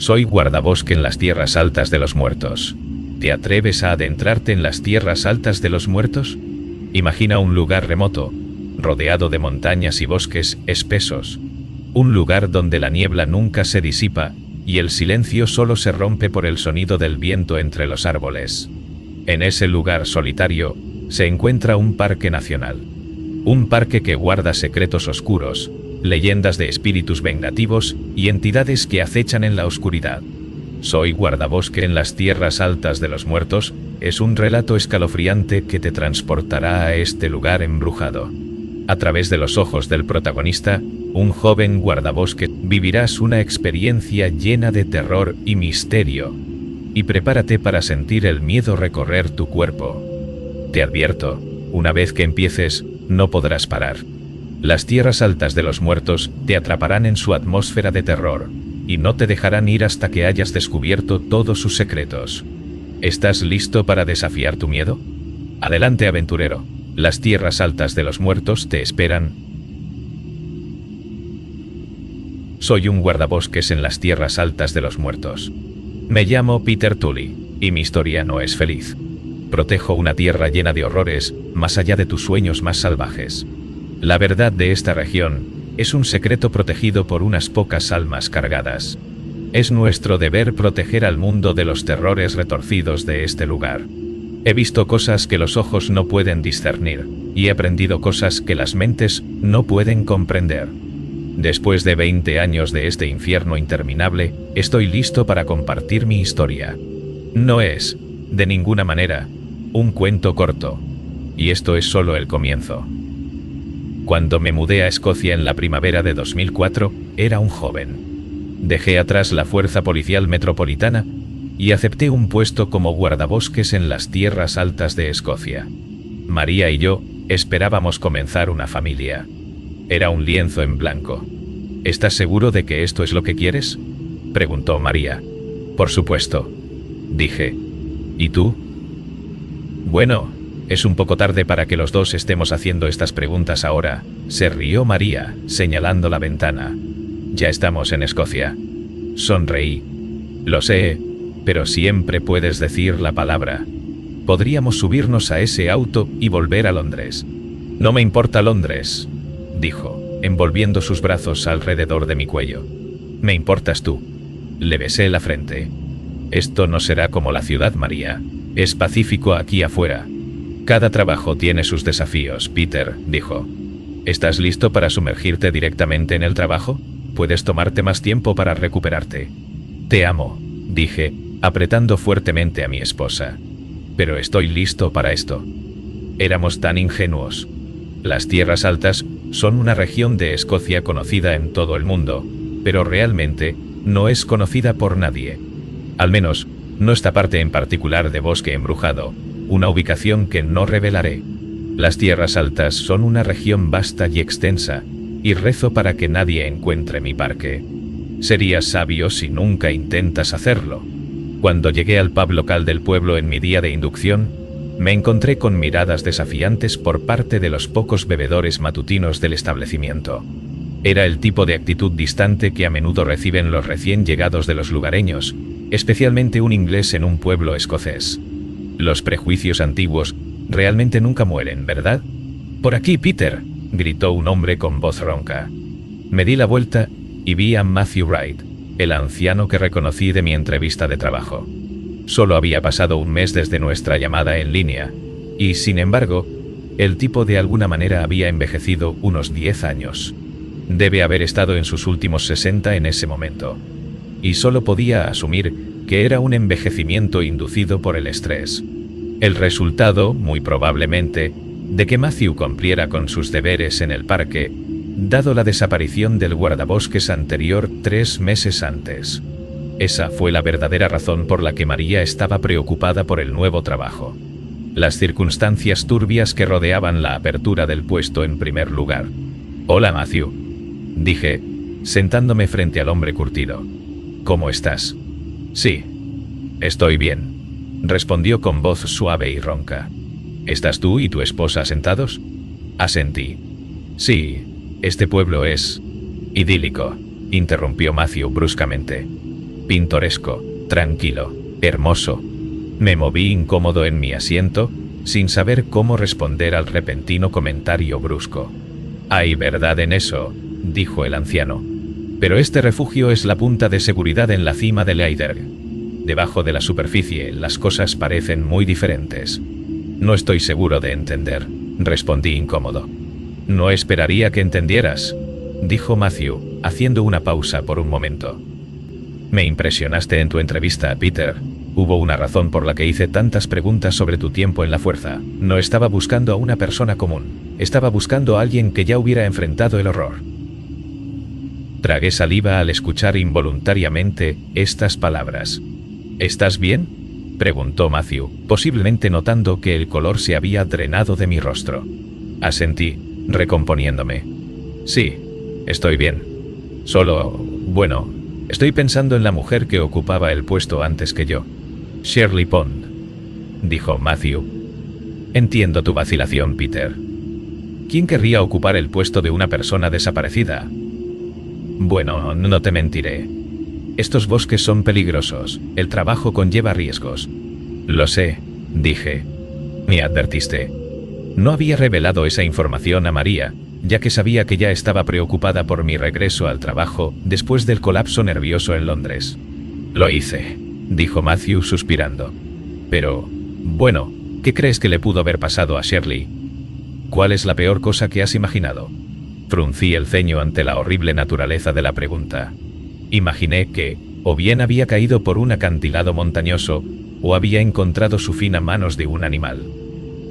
Soy guardabosque en las tierras altas de los muertos. ¿Te atreves a adentrarte en las tierras altas de los muertos? Imagina un lugar remoto, rodeado de montañas y bosques espesos. Un lugar donde la niebla nunca se disipa y el silencio solo se rompe por el sonido del viento entre los árboles. En ese lugar solitario se encuentra un parque nacional. Un parque que guarda secretos oscuros, leyendas de espíritus vengativos y entidades que acechan en la oscuridad. Soy guardabosque en las tierras altas de los muertos es un relato escalofriante que te transportará a este lugar embrujado. A través de los ojos del protagonista, un joven guardabosque, vivirás una experiencia llena de terror y misterio. Y prepárate para sentir el miedo recorrer tu cuerpo. Te advierto, una vez que empieces, no podrás parar. Las tierras altas de los muertos te atraparán en su atmósfera de terror, y no te dejarán ir hasta que hayas descubierto todos sus secretos. ¿Estás listo para desafiar tu miedo? Adelante, aventurero. Las tierras altas de los muertos te esperan. Soy un guardabosques en las tierras altas de los muertos. Me llamo Peter Tully, y mi historia no es feliz. Protejo una tierra llena de horrores, más allá de tus sueños más salvajes. La verdad de esta región es un secreto protegido por unas pocas almas cargadas. Es nuestro deber proteger al mundo de los terrores retorcidos de este lugar. He visto cosas que los ojos no pueden discernir, y he aprendido cosas que las mentes no pueden comprender. Después de 20 años de este infierno interminable, estoy listo para compartir mi historia. No es, de ninguna manera, un cuento corto. Y esto es solo el comienzo. Cuando me mudé a Escocia en la primavera de 2004, era un joven. Dejé atrás la fuerza policial metropolitana y acepté un puesto como guardabosques en las tierras altas de Escocia. María y yo esperábamos comenzar una familia. Era un lienzo en blanco. ¿Estás seguro de que esto es lo que quieres?, preguntó María. Por supuesto, dije. ¿Y tú? Bueno, es un poco tarde para que los dos estemos haciendo estas preguntas ahora, se rió María, señalando la ventana. Ya estamos en Escocia. Sonreí. Lo sé, pero siempre puedes decir la palabra. Podríamos subirnos a ese auto y volver a Londres. No me importa Londres, dijo, envolviendo sus brazos alrededor de mi cuello. Me importas tú. Le besé la frente. Esto no será como la ciudad, María. Es pacífico aquí afuera. Cada trabajo tiene sus desafíos, Peter, dijo. ¿Estás listo para sumergirte directamente en el trabajo? Puedes tomarte más tiempo para recuperarte. Te amo, dije, apretando fuertemente a mi esposa. Pero estoy listo para esto. Éramos tan ingenuos. Las tierras altas son una región de Escocia conocida en todo el mundo, pero realmente no es conocida por nadie. Al menos, no esta parte en particular de Bosque Embrujado, una ubicación que no revelaré. Las tierras altas son una región vasta y extensa, y rezo para que nadie encuentre mi parque. Serías sabio si nunca intentas hacerlo. Cuando llegué al pub local del pueblo en mi día de inducción, me encontré con miradas desafiantes por parte de los pocos bebedores matutinos del establecimiento. Era el tipo de actitud distante que a menudo reciben los recién llegados de los lugareños, especialmente un inglés en un pueblo escocés. Los prejuicios antiguos realmente nunca mueren, ¿verdad? «Por aquí, Peter», gritó un hombre con voz ronca. Me di la vuelta y vi a Matthew Wright, el anciano que reconocí de mi entrevista de trabajo. Solo había pasado un mes desde nuestra llamada en línea, y sin embargo, el tipo de alguna manera había envejecido unos 10 años. Debe haber estado en sus últimos 60 en ese momento, y solo podía asumir que era un envejecimiento inducido por el estrés. El resultado, muy probablemente, de que Matthew cumpliera con sus deberes en el parque, dado la desaparición del guardabosques anterior 3 meses antes. Esa fue la verdadera razón por la que María estaba preocupada por el nuevo trabajo. Las circunstancias turbias que rodeaban la apertura del puesto en primer lugar. «Hola, Matthew», dije, sentándome frente al hombre curtido. «¿Cómo estás?» «Sí, estoy bien», respondió con voz suave y ronca. «¿Estás tú y tu esposa sentados?» Asentí. «Sí, este pueblo es idílico», interrumpió Matthew bruscamente. Pintoresco, tranquilo, hermoso. Me moví incómodo en mi asiento, sin saber cómo responder al repentino comentario brusco. «Hay verdad en eso», dijo el anciano. «Pero este refugio es la punta de seguridad en la cima del iceberg. Debajo de la superficie, las cosas parecen muy diferentes». «No estoy seguro de entender», respondí incómodo. «No esperaría que entendieras», dijo Matthew, haciendo una pausa por un momento. «Me impresionaste en tu entrevista, Peter. Hubo una razón por la que hice tantas preguntas sobre tu tiempo en la fuerza. No estaba buscando a una persona común. Estaba buscando a alguien que ya hubiera enfrentado el horror». Tragué saliva al escuchar involuntariamente estas palabras. «¿Estás bien?», preguntó Matthew, posiblemente notando que el color se había drenado de mi rostro. Asentí, recomponiéndome. «Sí, estoy bien. Bueno, estoy pensando en la mujer que ocupaba el puesto antes que yo. Shirley Pond», dijo Matthew. «Entiendo tu vacilación, Peter. ¿Quién querría ocupar el puesto de una persona desaparecida? Bueno, no te mentiré. Estos bosques son peligrosos. El trabajo conlleva riesgos». «Lo sé», dije. «Me advertiste». No había revelado esa información a María, ya que sabía que ya estaba preocupada por mi regreso al trabajo después del colapso nervioso en Londres. «Lo hice», dijo Matthew suspirando. «Pero, bueno, ¿qué crees que le pudo haber pasado a Shirley? ¿Cuál es la peor cosa que has imaginado?» Fruncí el ceño ante la horrible naturaleza de la pregunta. Imaginé que, o bien había caído por un acantilado montañoso, o había encontrado su fin a manos de un animal.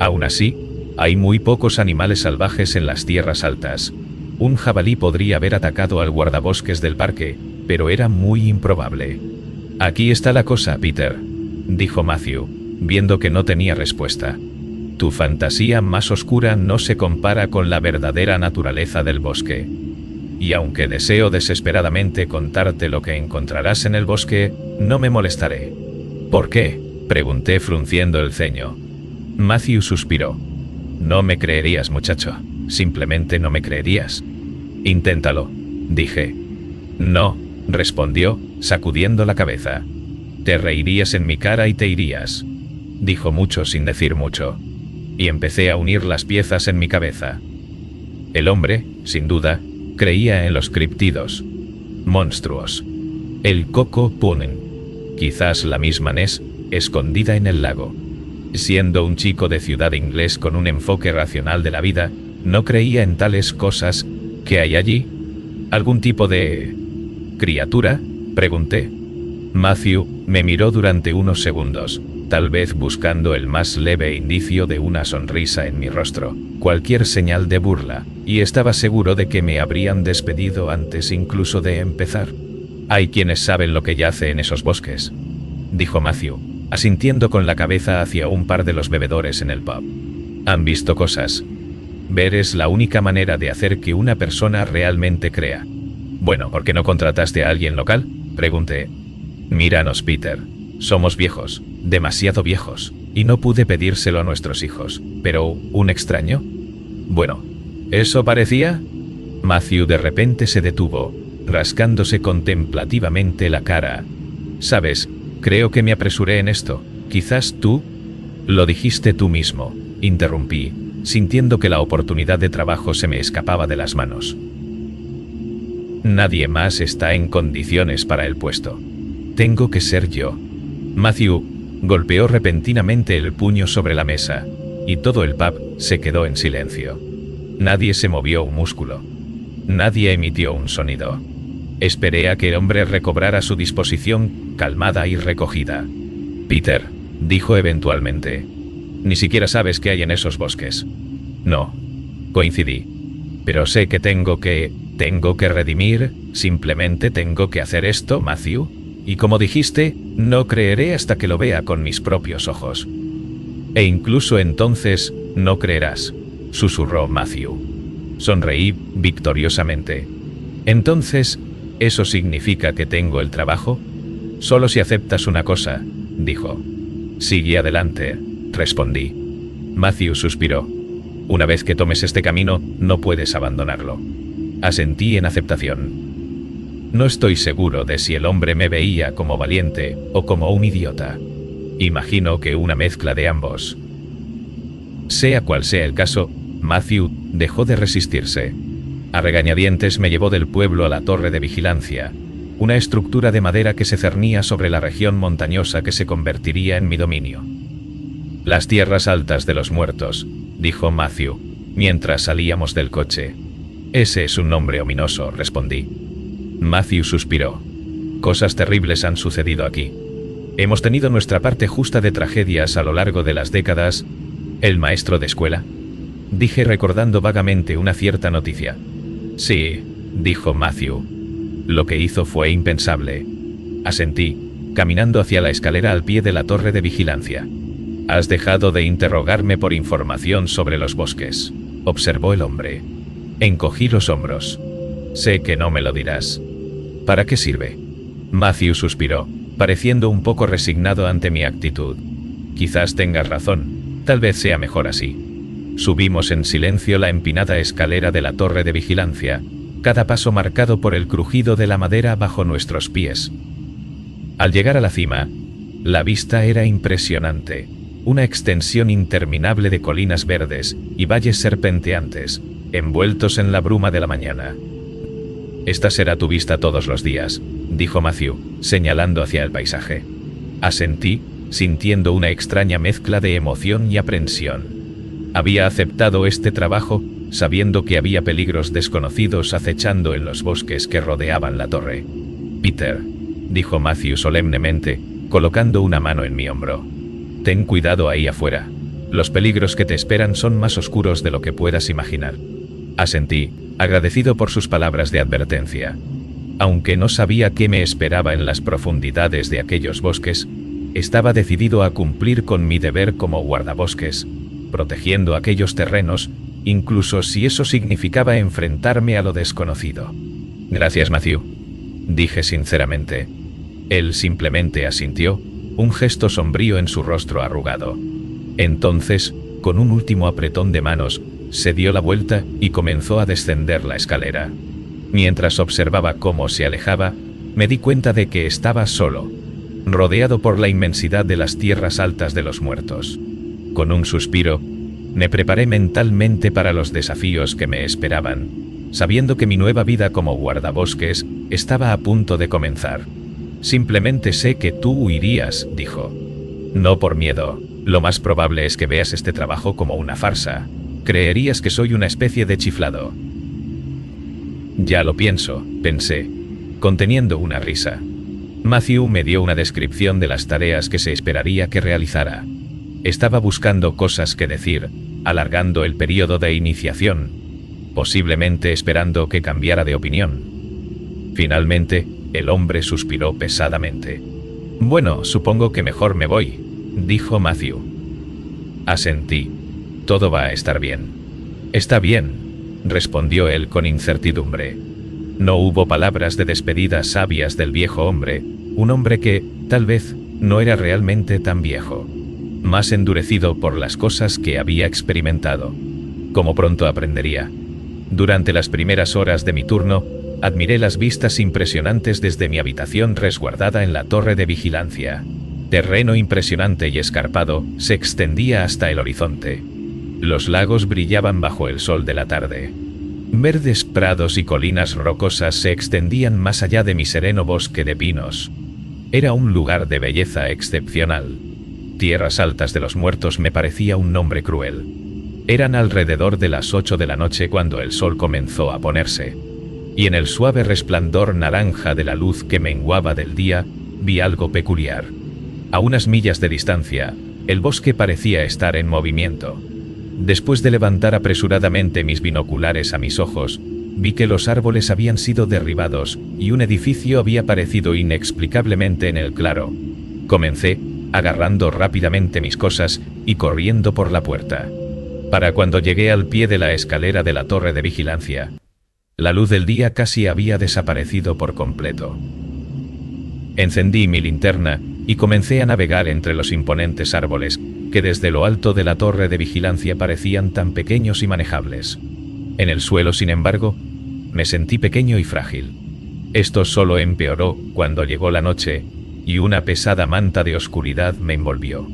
Aún así, hay muy pocos animales salvajes en las tierras altas. Un jabalí podría haber atacado al guardabosques del parque, pero era muy improbable. «Aquí está la cosa, Peter», dijo Matthew, viendo que no tenía respuesta. «Tu fantasía más oscura no se compara con la verdadera naturaleza del bosque. Y aunque deseo desesperadamente contarte lo que encontrarás en el bosque, no me molestaré». «¿Por qué?», pregunté frunciendo el ceño. Matthew suspiró. «No me creerías, muchacho. Simplemente no me creerías». «Inténtalo», dije. «No», respondió, sacudiendo la cabeza. «Te reirías en mi cara y te irías», dijo mucho sin decir mucho. Y empecé a unir las piezas en mi cabeza. El hombre, sin duda, creía en los criptidos. Monstruos. El Coco Punen. Quizás la misma Ness, escondida en el lago. Siendo un chico de ciudad inglés con un enfoque racional de la vida, no creía en tales cosas. ¿Qué hay allí? ¿Algún tipo de criatura?, pregunté. Matthew me miró durante unos segundos, tal vez buscando el más leve indicio de una sonrisa en mi rostro, cualquier señal de burla, y estaba seguro de que me habrían despedido antes incluso de empezar. «Hay quienes saben lo que yace en esos bosques», dijo Matthew, asintiendo con la cabeza hacia un par de los bebedores en el pub. «Han visto cosas. Ver es la única manera de hacer que una persona realmente crea». «Bueno, ¿por qué no contrataste a alguien local?», pregunté. «Míranos, Peter. Somos viejos, demasiado viejos, y no pude pedírselo a nuestros hijos. Pero, ¿un extraño?». «Bueno, ¿eso parecía?». Matthew de repente se detuvo, rascándose contemplativamente la cara. «Sabes, creo que me apresuré en esto. Quizás tú…». «Lo dijiste tú mismo», interrumpí, sintiendo que la oportunidad de trabajo se me escapaba de las manos. «Nadie más está en condiciones para el puesto. Tengo que ser yo». Matthew golpeó repentinamente el puño sobre la mesa, y todo el pub se quedó en silencio. Nadie se movió un músculo. Nadie emitió un sonido. Esperé a que el hombre recobrara su disposición calmada y recogida. «Peter», dijo eventualmente, «ni siquiera sabes qué hay en esos bosques». «No», coincidí. «Pero sé que tengo que redimir, simplemente tengo que hacer esto, Matthew. Y como dijiste, no creeré hasta que lo vea con mis propios ojos». «E incluso entonces, no creerás», susurró Matthew. Sonreí victoriosamente. «Entonces, ¿eso significa que tengo el trabajo?». «Solo si aceptas una cosa», dijo. «Sigue adelante», respondí. Matthew suspiró. «Una vez que tomes este camino, no puedes abandonarlo». Asentí en aceptación. No estoy seguro de si el hombre me veía como valiente o como un idiota. Imagino que una mezcla de ambos. Sea cual sea el caso, Matthew dejó de resistirse. A regañadientes me llevó del pueblo a la torre de vigilancia, una estructura de madera que se cernía sobre la región montañosa que se convertiría en mi dominio. Las tierras altas de los muertos, dijo Matthew, mientras salíamos del coche. Ese es un nombre ominoso, respondí. Matthew suspiró. Cosas terribles han sucedido aquí. Hemos tenido nuestra parte justa de tragedias a lo largo de las décadas. ¿El maestro de escuela?, dije recordando vagamente una cierta noticia. Sí, dijo Matthew. Lo que hizo fue impensable. Asentí, caminando hacia la escalera al pie de la torre de vigilancia. Has dejado de interrogarme por información sobre los bosques, observó el hombre. Encogí los hombros. Sé que no me lo dirás. ¿Para qué sirve? Matthew suspiró, pareciendo un poco resignado ante mi actitud. Quizás tengas razón, tal vez sea mejor así. Subimos en silencio la empinada escalera de la torre de vigilancia, cada paso marcado por el crujido de la madera bajo nuestros pies. Al llegar a la cima, la vista era impresionante, una extensión interminable de colinas verdes y valles serpenteantes, envueltos en la bruma de la mañana. Esta será tu vista todos los días, dijo Matthew, señalando hacia el paisaje. Asentí, sintiendo una extraña mezcla de emoción y aprensión. Había aceptado este trabajo, sabiendo que había peligros desconocidos acechando en los bosques que rodeaban la torre. Peter, dijo Matthew solemnemente, colocando una mano en mi hombro. Ten cuidado ahí afuera. Los peligros que te esperan son más oscuros de lo que puedas imaginar. Asentí, agradecido por sus palabras de advertencia. Aunque no sabía qué me esperaba en las profundidades de aquellos bosques, estaba decidido a cumplir con mi deber como guardabosques, protegiendo aquellos terrenos, incluso si eso significaba enfrentarme a lo desconocido. Gracias, Matthew, dije sinceramente. Él simplemente asintió, un gesto sombrío en su rostro arrugado. Entonces, con un último apretón de manos, se dio la vuelta y comenzó a descender la escalera. Mientras observaba cómo se alejaba, me di cuenta de que estaba solo, rodeado por la inmensidad de las tierras altas de los muertos. Con un suspiro, me preparé mentalmente para los desafíos que me esperaban, sabiendo que mi nueva vida como guardabosques estaba a punto de comenzar. Simplemente sé que tú huirías, dijo. No por miedo, lo más probable es que veas este trabajo como una farsa. Creerías que soy una especie de chiflado. Ya lo pienso, pensé, conteniendo una risa. Matthew me dio una descripción de las tareas que se esperaría que realizara. Estaba buscando cosas que decir, alargando el periodo de iniciación, posiblemente esperando que cambiara de opinión. Finalmente, el hombre suspiró pesadamente. Bueno, supongo que mejor me voy, dijo Matthew. Asentí. Todo va a estar bien. Está bien, respondió él con incertidumbre. No hubo palabras de despedida sabias del viejo hombre, un hombre que, tal vez, no era realmente tan viejo, más endurecido por las cosas que había experimentado. Como pronto aprendería. Durante las primeras horas de mi turno, admiré las vistas impresionantes desde mi habitación resguardada en la torre de vigilancia. Terreno impresionante y escarpado se extendía hasta el horizonte. Los lagos brillaban bajo el sol de la tarde. Verdes prados y colinas rocosas se extendían más allá de mi sereno bosque de pinos. Era un lugar de belleza excepcional. Tierras Altas de los Muertos me parecía un nombre cruel. Eran alrededor de las 8 de la noche cuando el sol comenzó a ponerse, y en el suave resplandor naranja de la luz que menguaba del día, vi algo peculiar. A unas millas de distancia, el bosque parecía estar en movimiento. Después de levantar apresuradamente mis binoculares a mis ojos, vi que los árboles habían sido derribados y un edificio había aparecido inexplicablemente en el claro. Comencé, agarrando rápidamente mis cosas y corriendo por la puerta. Para cuando llegué al pie de la escalera de la torre de vigilancia, la luz del día casi había desaparecido por completo. Encendí mi linterna y comencé a navegar entre los imponentes árboles que desde lo alto de la torre de vigilancia parecían tan pequeños y manejables. En el suelo, sin embargo, me sentí pequeño y frágil. Esto solo empeoró cuando llegó la noche, y una pesada manta de oscuridad me envolvió.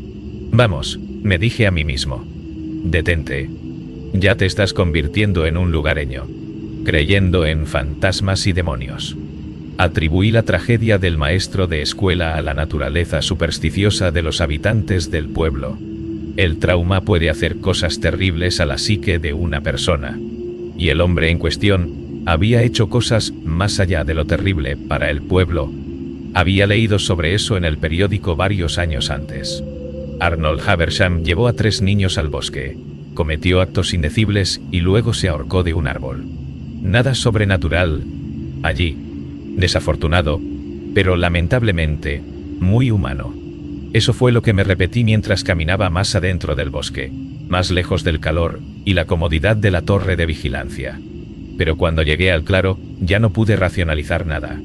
Vamos, me dije a mí mismo. Detente. Ya te estás convirtiendo en un lugareño, creyendo en fantasmas y demonios. Atribuí la tragedia del maestro de escuela a la naturaleza supersticiosa de los habitantes del pueblo. El trauma puede hacer cosas terribles a la psique de una persona. Y el hombre en cuestión había hecho cosas más allá de lo terrible para el pueblo. Había leído sobre eso en el periódico varios años antes. Arnold Habersham llevó a 3 niños al bosque, cometió actos indecibles y luego se ahorcó de un árbol. Nada sobrenatural allí. Desafortunado, pero lamentablemente, muy humano. Eso fue lo que me repetí mientras caminaba más adentro del bosque, más lejos del calor y la comodidad de la torre de vigilancia. Pero cuando llegué al claro, ya no pude racionalizar nada.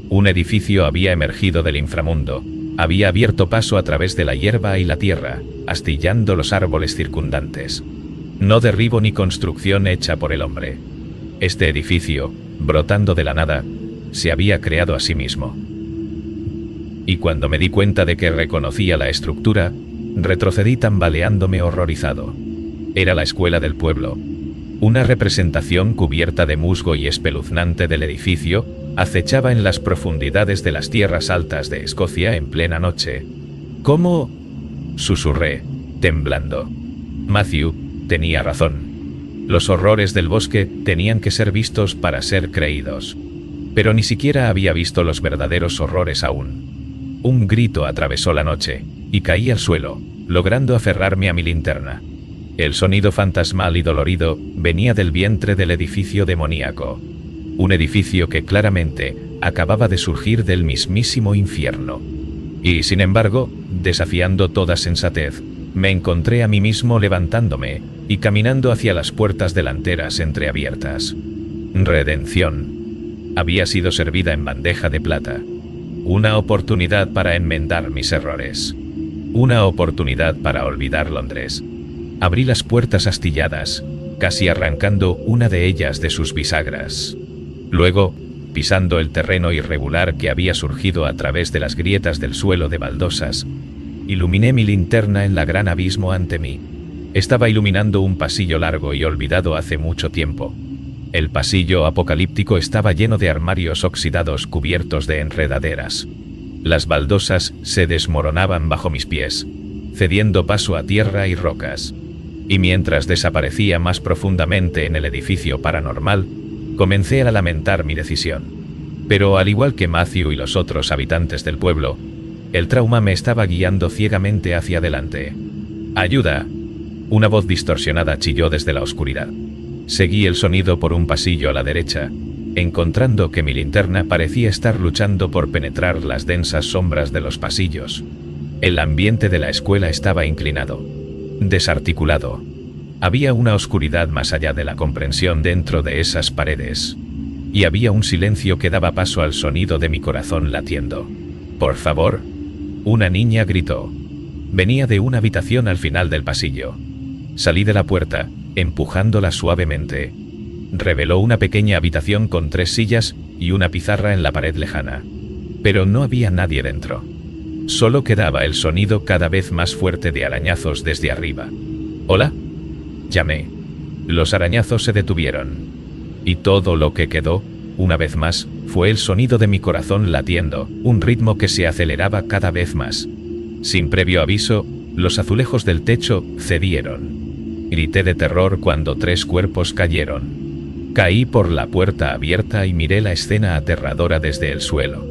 Un edificio había emergido del inframundo, había abierto paso a través de la hierba y la tierra, astillando los árboles circundantes. No derribo ni construcción hecha por el hombre. Este edificio, brotando de la nada, se había creado a sí mismo. Y cuando me di cuenta de que reconocía la estructura, retrocedí tambaleándome horrorizado. Era la escuela del pueblo. Una representación cubierta de musgo y espeluznante del edificio acechaba en las profundidades de las tierras altas de Escocia en plena noche. ¿Cómo? Susurré, temblando. Matthew tenía razón. Los horrores del bosque tenían que ser vistos para ser creídos. Pero ni siquiera había visto los verdaderos horrores aún. Un grito atravesó la noche, y caí al suelo, logrando aferrarme a mi linterna. El sonido fantasmal y dolorido venía del vientre del edificio demoníaco. Un edificio que claramente acababa de surgir del mismísimo infierno. Y sin embargo, desafiando toda sensatez, me encontré a mí mismo levantándome y caminando hacia las puertas delanteras entreabiertas. Redención había sido servida en bandeja de plata. Una oportunidad para enmendar mis errores. Una oportunidad para olvidar Londres. Abrí las puertas astilladas, casi arrancando una de ellas de sus bisagras. Luego, pisando el terreno irregular que había surgido a través de las grietas del suelo de baldosas, iluminé mi linterna en la gran abismo ante mí. Estaba iluminando un pasillo largo y olvidado hace mucho tiempo. El pasillo apocalíptico estaba lleno de armarios oxidados cubiertos de enredaderas. Las baldosas se desmoronaban bajo mis pies, cediendo paso a tierra y rocas. Y mientras desaparecía más profundamente en el edificio paranormal, comencé a lamentar mi decisión. Pero al igual que Matthew y los otros habitantes del pueblo, el trauma me estaba guiando ciegamente hacia adelante. ¡Ayuda! Una voz distorsionada chilló desde la oscuridad. Seguí el sonido por un pasillo a la derecha, encontrando que mi linterna parecía estar luchando por penetrar las densas sombras de los pasillos. El ambiente de la escuela estaba inclinado, desarticulado. Había una oscuridad más allá de la comprensión dentro de esas paredes. Y había un silencio que daba paso al sonido de mi corazón latiendo. «Por favor», una niña gritó. Venía de una habitación al final del pasillo. Salí de la puerta, empujándola suavemente. Reveló una pequeña habitación con 3 sillas y una pizarra en la pared lejana. Pero no había nadie dentro. Solo quedaba el sonido cada vez más fuerte de arañazos desde arriba. «¿Hola?», llamé. Los arañazos se detuvieron. Y todo lo que quedó, una vez más, fue el sonido de mi corazón latiendo, un ritmo que se aceleraba cada vez más. Sin previo aviso, los azulejos del techo cedieron. Grité de terror cuando 3 cuerpos cayeron. Caí por la puerta abierta y miré la escena aterradora desde el suelo.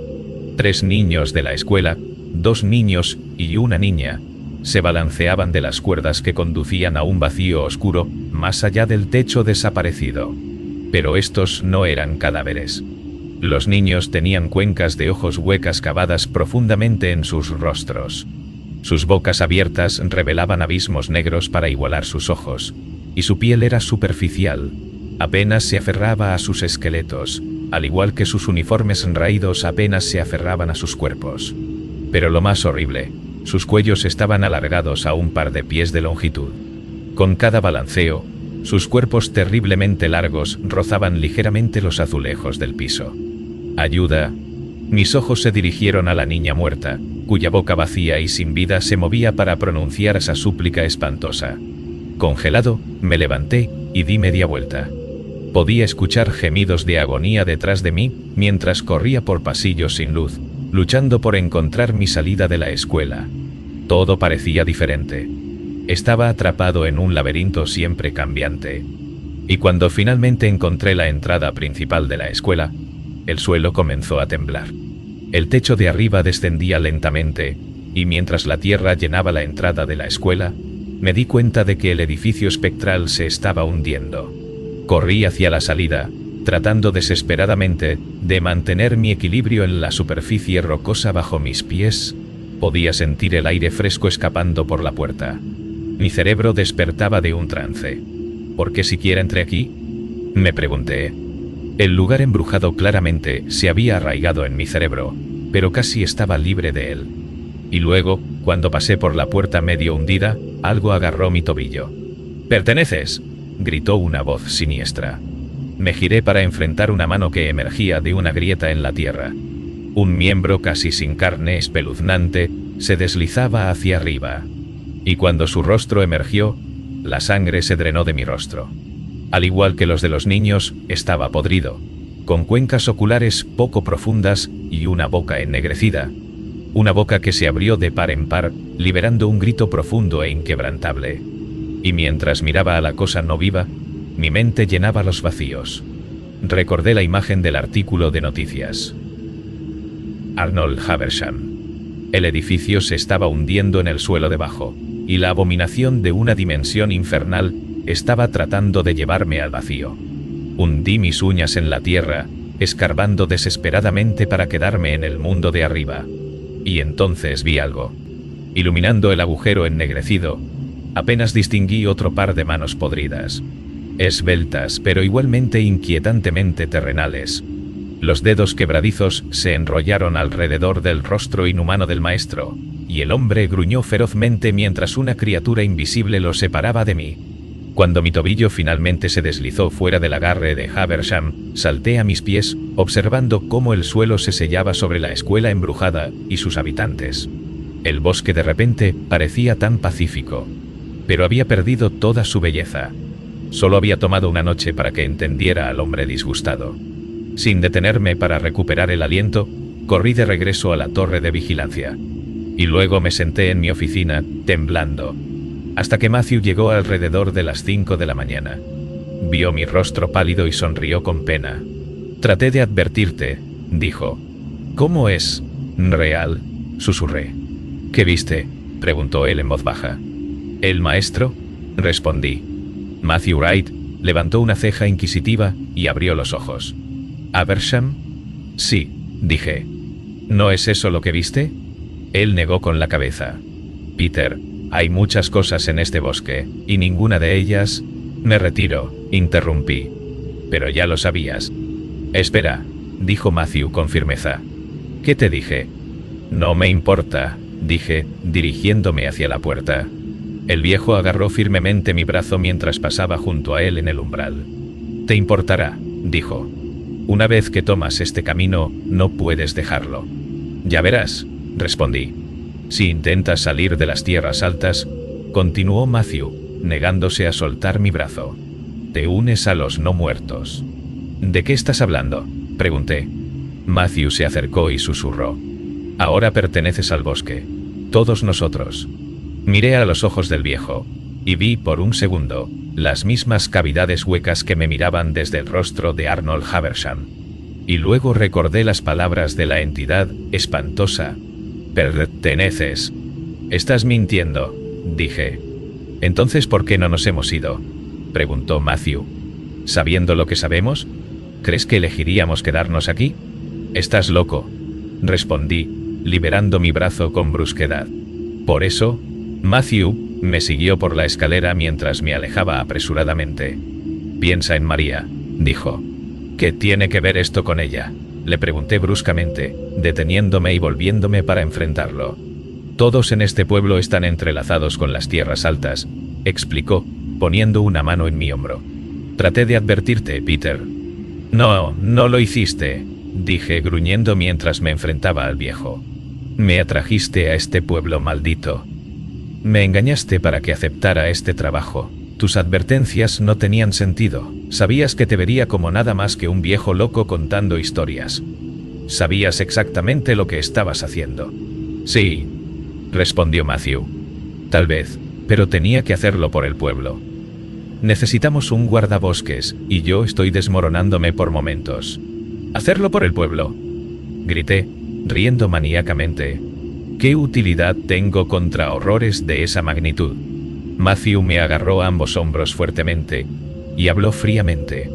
3 niños de la escuela, 2 niños y una niña, se balanceaban de las cuerdas que conducían a un vacío oscuro, más allá del techo desaparecido. Pero estos no eran cadáveres. Los niños tenían cuencas de ojos huecas cavadas profundamente en sus rostros. Sus bocas abiertas revelaban abismos negros para igualar sus ojos, y su piel era superficial, apenas se aferraba a sus esqueletos, al igual que sus uniformes raídos apenas se aferraban a sus cuerpos. Pero lo más horrible, sus cuellos estaban alargados a un par de pies de longitud. Con cada balanceo, sus cuerpos terriblemente largos rozaban ligeramente los azulejos del piso. Ayuda. Mis ojos se dirigieron a la niña muerta, cuya boca vacía y sin vida se movía para pronunciar esa súplica espantosa. Congelado, me levanté y di media vuelta. Podía escuchar gemidos de agonía detrás de mí mientras corría por pasillos sin luz, luchando por encontrar mi salida de la escuela. Todo parecía diferente. Estaba atrapado en un laberinto siempre cambiante. Y cuando finalmente encontré la entrada principal de la escuela, el suelo comenzó a temblar. El techo de arriba descendía lentamente, y mientras la tierra llenaba la entrada de la escuela, me di cuenta de que el edificio espectral se estaba hundiendo. Corrí hacia la salida, tratando desesperadamente de mantener mi equilibrio en la superficie rocosa bajo mis pies. Podía sentir el aire fresco escapando por la puerta. Mi cerebro despertaba de un trance. ¿Por qué siquiera entré aquí?, me pregunté. El lugar embrujado claramente se había arraigado en mi cerebro, pero casi estaba libre de él. Y luego, cuando pasé por la puerta medio hundida, algo agarró mi tobillo. «¿Perteneces?», gritó una voz siniestra. Me giré para enfrentar una mano que emergía de una grieta en la tierra. Un miembro casi sin carne, espeluznante, se deslizaba hacia arriba. Y cuando su rostro emergió, la sangre se drenó de mi rostro. Al igual que los de los niños, estaba podrido, con cuencas oculares poco profundas y una boca ennegrecida. Una boca que se abrió de par en par, liberando un grito profundo e inquebrantable. Y mientras miraba a la cosa no viva, mi mente llenaba los vacíos. Recordé la imagen del artículo de noticias. Arnold Haversham. El edificio se estaba hundiendo en el suelo debajo, y la abominación de una dimensión infernal estaba tratando de llevarme al vacío. Hundí mis uñas en la tierra, escarbando desesperadamente para quedarme en el mundo de arriba. Y entonces vi algo. Iluminando el agujero ennegrecido, apenas distinguí otro par de manos podridas. Esbeltas, pero igualmente inquietantemente terrenales. Los dedos quebradizos se enrollaron alrededor del rostro inhumano del maestro, y el hombre gruñó ferozmente mientras una criatura invisible lo separaba de mí. Cuando mi tobillo finalmente se deslizó fuera del agarre de Haversham, salté a mis pies, observando cómo el suelo se sellaba sobre la escuela embrujada y sus habitantes. El bosque de repente parecía tan pacífico, pero había perdido toda su belleza. Solo había tomado una noche para que entendiera al hombre disgustado. Sin detenerme para recuperar el aliento, corrí de regreso a la torre de vigilancia. Y luego me senté en mi oficina, temblando, hasta que Matthew llegó alrededor de las 5 de la mañana. Vio mi rostro pálido y sonrió con pena. «Traté de advertirte», dijo. «¿Cómo es? ¿Real?», susurré. «¿Qué viste?», preguntó él en voz baja. «¿El maestro?», respondí. Matthew Wright levantó una ceja inquisitiva y abrió los ojos. «¿Haversham?». «Sí», dije. «¿No es eso lo que viste?». Él negó con la cabeza. «Peter, hay muchas cosas en este bosque, y ninguna de ellas...». «Me retiro», interrumpí. «Pero ya lo sabías». «Espera», dijo Matthew con firmeza. «¿Qué te dije?». «No me importa», dije, dirigiéndome hacia la puerta. El viejo agarró firmemente mi brazo mientras pasaba junto a él en el umbral. «Te importará», dijo. «Una vez que tomas este camino, no puedes dejarlo». «Ya verás», respondí. «Si intentas salir de las tierras altas», continuó Matthew, negándose a soltar mi brazo, «te unes a los no muertos». «¿De qué estás hablando?», pregunté. Matthew se acercó y susurró. «Ahora perteneces al bosque. Todos nosotros». Miré a los ojos del viejo, y vi por un segundo las mismas cavidades huecas que me miraban desde el rostro de Arnold Haversham. Y luego recordé las palabras de la entidad espantosa. «Perteneces». «Estás mintiendo», dije. «Entonces, ¿por qué no nos hemos ido?», preguntó Matthew. «¿Sabiendo lo que sabemos? ¿Crees que elegiríamos quedarnos aquí?». «Estás loco», respondí, liberando mi brazo con brusquedad. Por eso, Matthew me siguió por la escalera mientras me alejaba apresuradamente. «Piensa en María», dijo. «¿Qué tiene que ver esto con ella?», le pregunté bruscamente, deteniéndome y volviéndome para enfrentarlo. «Todos en este pueblo están entrelazados con las tierras altas», explicó, poniendo una mano en mi hombro. «Traté de advertirte, Peter». «No, no lo hiciste», dije gruñendo mientras me enfrentaba al viejo. Me atrajiste a este pueblo maldito. Me engañaste para que aceptara este trabajo. Tus advertencias no tenían sentido. Sabías que te vería como nada más que un viejo loco contando historias. Sabías exactamente lo que estabas haciendo. Sí, respondió Matthew. Tal vez, pero tenía que hacerlo por el pueblo. Necesitamos un guardabosques, y yo estoy desmoronándome por momentos. ¿Hacerlo por el pueblo?, grité, riendo maníacamente. ¿Qué utilidad tengo contra horrores de esa magnitud? Matthew me agarró a ambos hombros fuertemente y habló fríamente.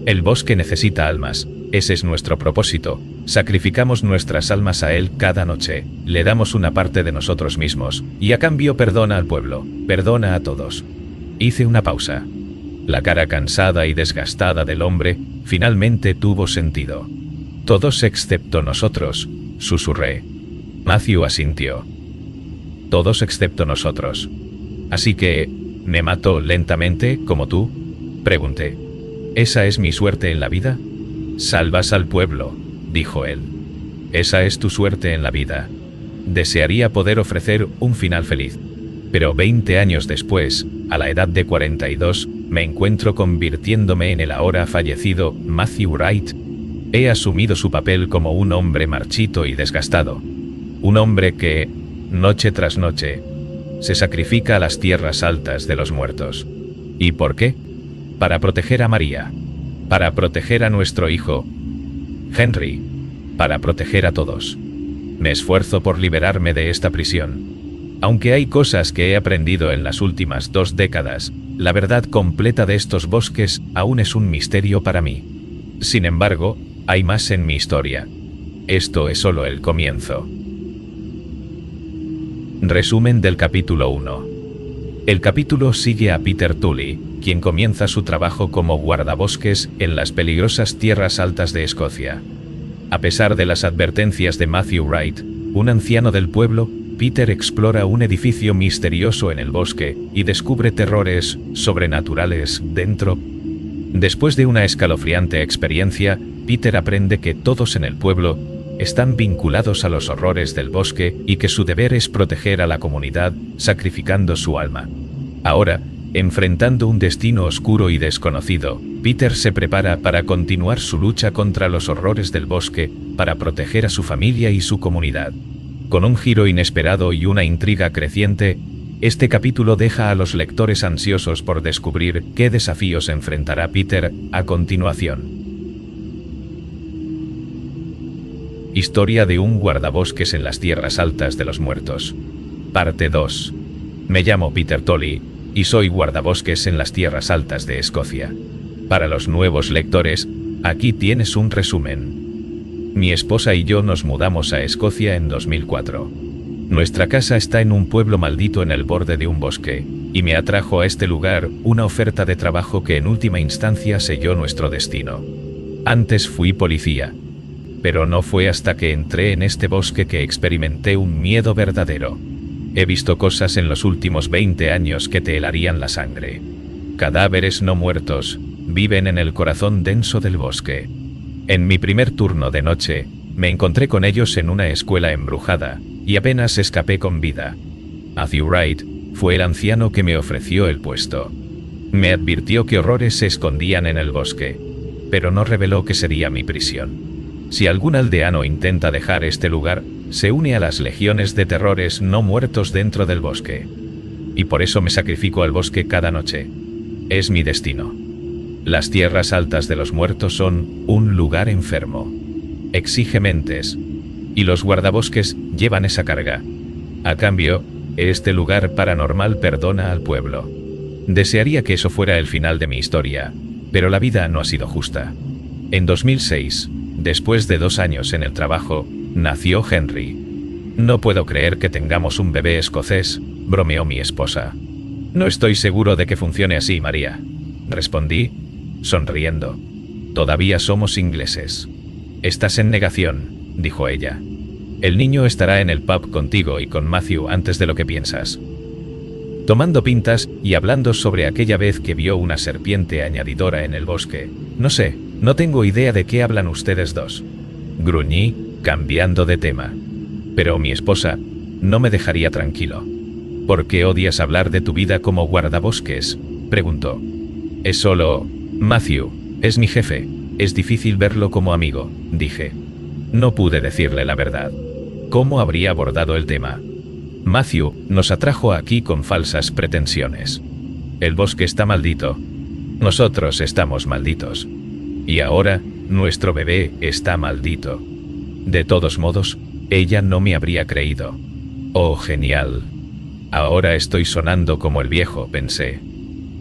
El bosque necesita almas, ese es nuestro propósito. Sacrificamos nuestras almas a él cada noche, le damos una parte de nosotros mismos, y a cambio perdona al pueblo, perdona a todos. Hice una pausa. La cara cansada y desgastada del hombre finalmente tuvo sentido. Todos excepto nosotros, susurré. Matthew asintió. Todos excepto nosotros. Así que, ¿me mató lentamente, como tú?, pregunté. ¿Esa es mi suerte en la vida? Salvas al pueblo, dijo él. Esa es tu suerte en la vida. Desearía poder ofrecer un final feliz. Pero 20 años después, a la edad de 42, me encuentro convirtiéndome en el ahora fallecido Matthew Wright. He asumido su papel como un hombre marchito y desgastado. Un hombre que, noche tras noche, se sacrifica a las tierras altas de los muertos. ¿Y por qué? Para proteger a María. Para proteger a nuestro hijo, Henry. Para proteger a todos. Me esfuerzo por liberarme de esta prisión. Aunque hay cosas que he aprendido en las últimas 2 décadas, la verdad completa de estos bosques aún es un misterio para mí. Sin embargo, hay más en mi historia. Esto es solo el comienzo. Resumen del capítulo 1. El capítulo sigue a Peter Tully, quien comienza su trabajo como guardabosques en las peligrosas tierras altas de Escocia. A pesar de las advertencias de Matthew Wright, un anciano del pueblo, Peter explora un edificio misterioso en el bosque y descubre terrores sobrenaturales dentro. Después de una escalofriante experiencia, Peter aprende que todos en el pueblo están vinculados a los horrores del bosque y que su deber es proteger a la comunidad, sacrificando su alma. Ahora, enfrentando un destino oscuro y desconocido, Peter se prepara para continuar su lucha contra los horrores del bosque, para proteger a su familia y su comunidad. Con un giro inesperado y una intriga creciente, este capítulo deja a los lectores ansiosos por descubrir qué desafíos enfrentará Peter a continuación. Historia de un guardabosques en las tierras altas de los muertos. Parte 2. Me llamo Peter Tully y soy guardabosques en las tierras altas de Escocia. Para los nuevos lectores, aquí tienes un resumen. Mi esposa y yo nos mudamos a Escocia en 2004. Nuestra casa está en un pueblo maldito en el borde de un bosque, y me atrajo a este lugar una oferta de trabajo que en última instancia selló nuestro destino. Antes fui policía, pero no fue hasta que entré en este bosque que experimenté un miedo verdadero. He visto cosas en los últimos 20 años que te helarían la sangre. Cadáveres no muertos viven en el corazón denso del bosque. En mi primer turno de noche, me encontré con ellos en una escuela embrujada, y apenas escapé con vida. Matthew Wright fue el anciano que me ofreció el puesto. Me advirtió que horrores se escondían en el bosque, pero no reveló que sería mi prisión. Si algún aldeano intenta dejar este lugar, se une a las legiones de terrores no muertos dentro del bosque. Y por eso me sacrifico al bosque cada noche. Es mi destino. Las tierras altas de los muertos son un lugar enfermo. Exige mentes. Y los guardabosques llevan esa carga. A cambio, este lugar paranormal perdona al pueblo. Desearía que eso fuera el final de mi historia, pero la vida no ha sido justa. En 2006, después de 2 años en el trabajo, nació Henry. No puedo creer que tengamos un bebé escocés, bromeó mi esposa. No estoy seguro de que funcione así, María, respondí, sonriendo. Todavía somos ingleses. Estás en negación, dijo ella. El niño estará en el pub contigo y con Matthew antes de lo que piensas. Tomando pintas y hablando sobre aquella vez que vio una serpiente añadidora en el bosque. No sé, no tengo idea de qué hablan ustedes dos. gruñí, cambiando de tema. Pero mi esposa no me dejaría tranquilo. ¿Por qué odias hablar de tu vida como guardabosques?, preguntó. Es solo... Matthew, es mi jefe, es difícil verlo como amigo, dije. No pude decirle la verdad. ¿Cómo habría abordado el tema? Matthew nos atrajo aquí con falsas pretensiones. El bosque está maldito. Nosotros estamos malditos. Y ahora, nuestro bebé está maldito. De todos modos, ella no me habría creído. Oh, genial. Ahora estoy sonando como el viejo, pensé.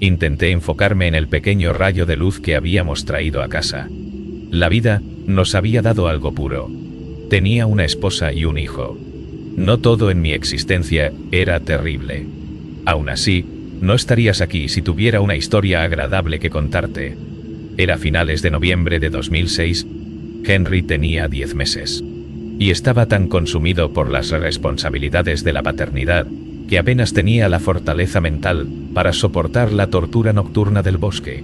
Intenté enfocarme en el pequeño rayo de luz que habíamos traído a casa. La vida nos había dado algo puro. Tenía una esposa y un hijo. No todo en mi existencia era terrible. Aún así, no estarías aquí si tuviera una historia agradable que contarte. Era finales de noviembre de 2006. Henry tenía 10 meses. Y estaba tan consumido por las responsabilidades de la paternidad que apenas tenía la fortaleza mental para soportar la tortura nocturna del bosque.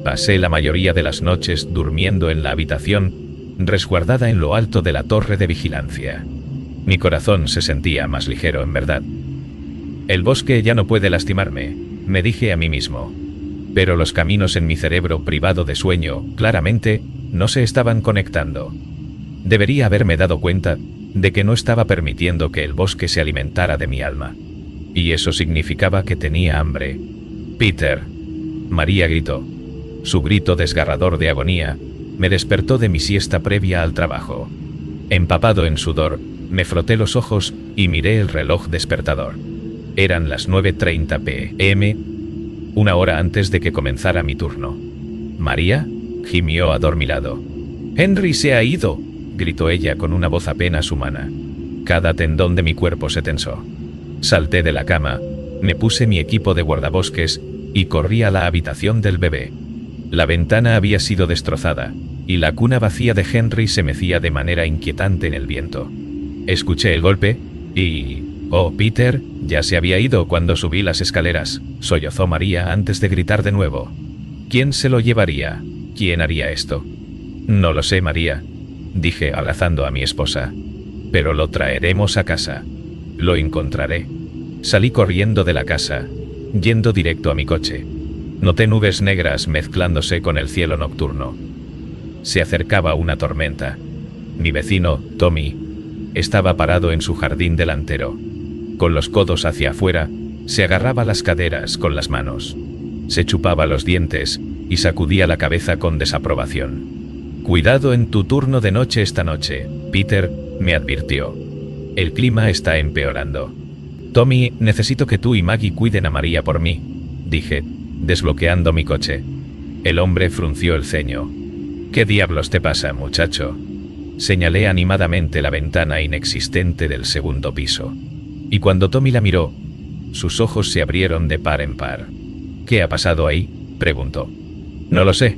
Pasé la mayoría de las noches durmiendo en la habitación, resguardada en lo alto de la torre de vigilancia. Mi corazón se sentía más ligero, en verdad. El bosque ya no puede lastimarme, me dije a mí mismo. Pero los caminos en mi cerebro privado de sueño, claramente, no se estaban conectando. Debería haberme dado cuenta de que no estaba permitiendo que el bosque se alimentara de mi alma. Y eso significaba que tenía hambre. Peter. María gritó. Su grito desgarrador de agonía me despertó de mi siesta previa al trabajo. Empapado en sudor, me froté los ojos y miré el reloj despertador. Eran las 9:30 p.m., una hora antes de que comenzara mi turno. ¿María?, gimió adormilado. «Henry se ha ido», gritó ella con una voz apenas humana. Cada tendón de mi cuerpo se tensó. Salté de la cama, me puse mi equipo de guardabosques y corrí a la habitación del bebé. La ventana había sido destrozada, y la cuna vacía de Henry se mecía de manera inquietante en el viento. Escuché el golpe y... «Oh, Peter, ya se había ido cuando subí las escaleras», sollozó María antes de gritar de nuevo. «¿Quién se lo llevaría? ¿Quién haría esto?» «No lo sé, María», dije abrazando a mi esposa. «Pero lo traeremos a casa. Lo encontraré». Salí corriendo de la casa, yendo directo a mi coche. Noté nubes negras mezclándose con el cielo nocturno. Se acercaba una tormenta. Mi vecino, Tommy, estaba parado en su jardín delantero. Con los codos hacia afuera, se agarraba las caderas con las manos. Se chupaba los dientes y sacudía la cabeza con desaprobación. «Cuidado en tu turno de noche esta noche, Peter», me advirtió. «El clima está empeorando». «Tommy, necesito que tú y Maggie cuiden a María por mí», dije, desbloqueando mi coche. El hombre frunció el ceño. «¿Qué diablos te pasa, muchacho?». Señalé animadamente la ventana inexistente del segundo piso. Y cuando Tommy la miró, sus ojos se abrieron de par en par. «¿Qué ha pasado ahí?», preguntó. «No lo sé»,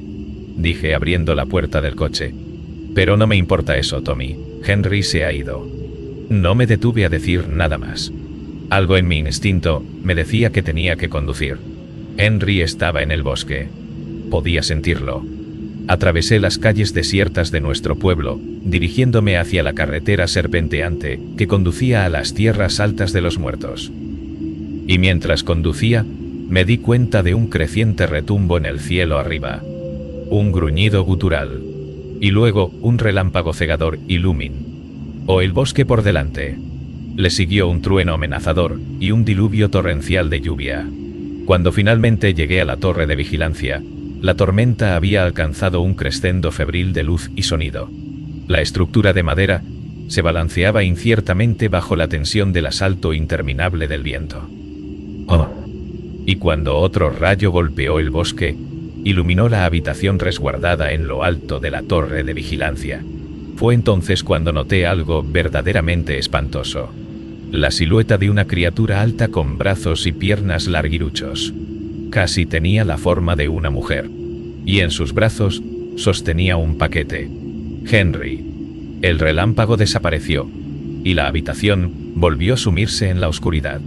dije abriendo la puerta del coche. «Pero no me importa eso, Tommy. Henry se ha ido». No me detuve a decir nada más. Algo en mi instinto me decía que tenía que conducir. Henry estaba en el bosque. Podía sentirlo. Atravesé las calles desiertas de nuestro pueblo, dirigiéndome hacia la carretera serpenteante que conducía a las tierras altas de los muertos. Y mientras conducía, me di cuenta de un creciente retumbo en el cielo arriba. Un gruñido gutural. Y luego un relámpago cegador y lúmin. O el bosque por delante. Le siguió un trueno amenazador y un diluvio torrencial de lluvia. Cuando finalmente llegué a la torre de vigilancia, la tormenta había alcanzado un crescendo febril de luz y sonido. La estructura de madera se balanceaba inciertamente bajo la tensión del asalto interminable del viento. Oh. Y cuando otro rayo golpeó el bosque, iluminó la habitación resguardada en lo alto de la torre de vigilancia. Fue entonces cuando noté algo verdaderamente espantoso. La silueta de una criatura alta con brazos y piernas larguiruchos. Casi tenía la forma de una mujer. Y en sus brazos sostenía un paquete. Henry. El relámpago desapareció, y la habitación volvió a sumirse en la oscuridad.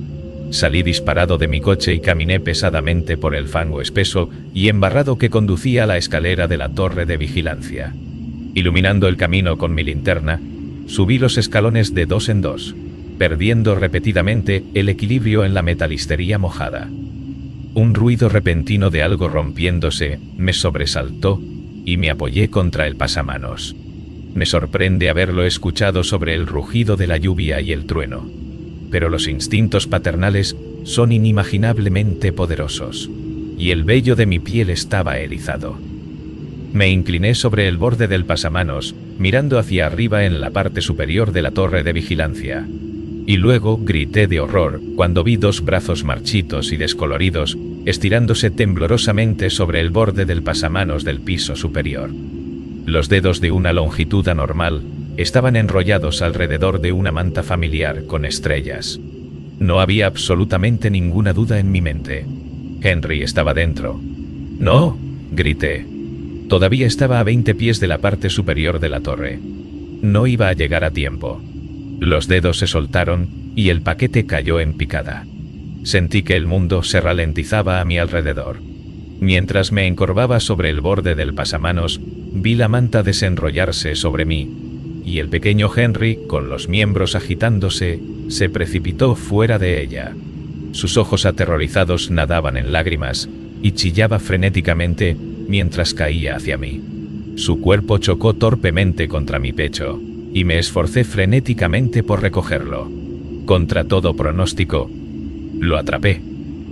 Salí disparado de mi coche y caminé pesadamente por el fango espeso y embarrado que conducía a la escalera de la torre de vigilancia. Iluminando el camino con mi linterna, subí los escalones de 2 en 2, perdiendo repetidamente el equilibrio en la metalistería mojada. Un ruido repentino de algo rompiéndose me sobresaltó y me apoyé contra el pasamanos. Me sorprende haberlo escuchado sobre el rugido de la lluvia y el trueno, pero los instintos paternales son inimaginablemente poderosos, y el vello de mi piel estaba erizado. Me incliné sobre el borde del pasamanos, mirando hacia arriba en la parte superior de la torre de vigilancia, y luego grité de horror cuando vi 2 brazos marchitos y descoloridos estirándose temblorosamente sobre el borde del pasamanos del piso superior. Los dedos de una longitud anormal estaban enrollados alrededor de una manta familiar con estrellas. No había absolutamente ninguna duda en mi mente. Henry estaba dentro. ¡No!, grité. Todavía estaba a 20 pies de la parte superior de la torre. No iba a llegar a tiempo. Los dedos se soltaron y el paquete cayó en picada. Sentí que el mundo se ralentizaba a mi alrededor. Mientras me encorvaba sobre el borde del pasamanos, vi la manta desenrollarse sobre mí, y el pequeño Henry, con los miembros agitándose, se precipitó fuera de ella. Sus ojos aterrorizados nadaban en lágrimas, y chillaba frenéticamente mientras caía hacia mí. Su cuerpo chocó torpemente contra mi pecho, y me esforcé frenéticamente por recogerlo. Contra todo pronóstico, lo atrapé.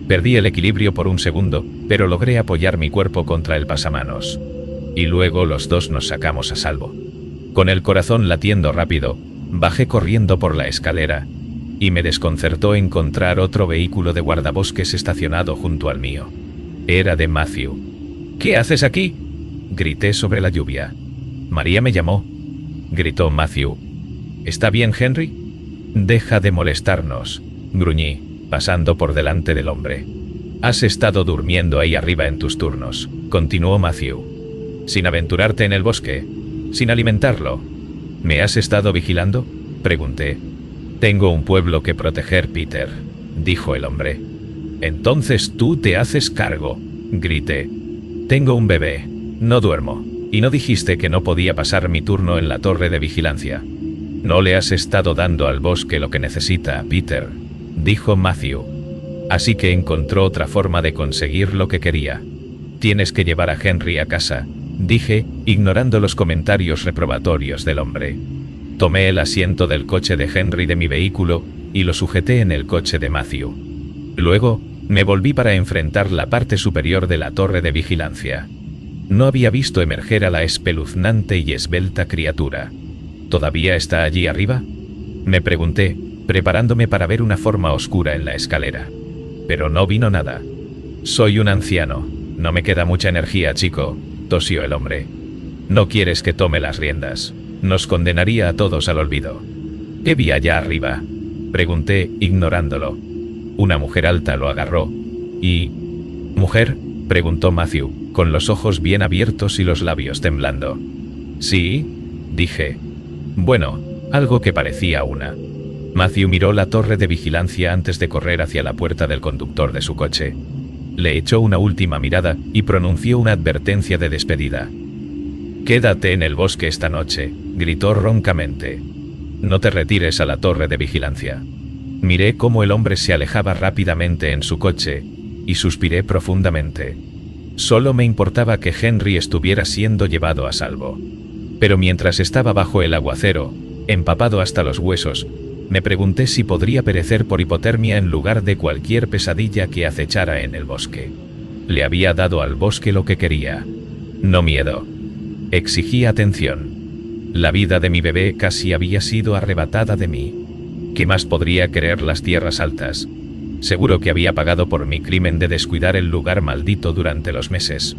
Perdí el equilibrio por un segundo, pero logré apoyar mi cuerpo contra el pasamanos. Y luego los dos nos sacamos a salvo. Con el corazón latiendo rápido, bajé corriendo por la escalera, y me desconcertó encontrar otro vehículo de guardabosques estacionado junto al mío. Era de Matthew. «¿Qué haces aquí?», grité sobre la lluvia. «María me llamó», gritó Matthew. «¿Está bien, Henry?». «Deja de molestarnos», gruñí, pasando por delante del hombre. «Has estado durmiendo ahí arriba en tus turnos», continuó Matthew. «Sin aventurarte en el bosque, sin alimentarlo». «¿Me has estado vigilando?», pregunté. «Tengo un pueblo que proteger, Peter», dijo el hombre. «Entonces tú te haces cargo», grité. «Tengo un bebé, no duermo, y no dijiste que no podía pasar mi turno en la torre de vigilancia». «No le has estado dando al bosque lo que necesita, Peter», dijo Matthew. «Así que encontró otra forma de conseguir lo que quería. Tienes que llevar a Henry a casa», dije, ignorando los comentarios reprobatorios del hombre. Tomé el asiento del coche de Henry de mi vehículo y lo sujeté en el coche de Matthew. Luego, me volví para enfrentar la parte superior de la torre de vigilancia. No había visto emerger a la espeluznante y esbelta criatura. ¿Todavía está allí arriba?, me pregunté, preparándome para ver una forma oscura en la escalera. Pero no vino nada. «Soy un anciano. No me queda mucha energía, chico», tosió el hombre. «No quieres que tome las riendas. Nos condenaría a todos al olvido». «¿Qué vi allá arriba?», pregunté, ignorándolo. Una mujer alta lo agarró. «¿Y mujer?», preguntó Matthew, con los ojos bien abiertos y los labios temblando. «Sí», dije. «Bueno, algo que parecía una». Matthew miró la torre de vigilancia antes de correr hacia la puerta del conductor de su coche. Le echó una última mirada y pronunció una advertencia de despedida. «Quédate en el bosque esta noche», gritó roncamente. «No te retires a la torre de vigilancia». Miré cómo el hombre se alejaba rápidamente en su coche, y suspiré profundamente. Solo me importaba que Henry estuviera siendo llevado a salvo. Pero mientras estaba bajo el aguacero, empapado hasta los huesos, me pregunté si podría perecer por hipotermia en lugar de cualquier pesadilla que acechara en el bosque. Le había dado al bosque lo que quería. No miedo. Exigía atención. La vida de mi bebé casi había sido arrebatada de mí. ¿Qué más podría querer las tierras altas? Seguro que había pagado por mi crimen de descuidar el lugar maldito durante los meses.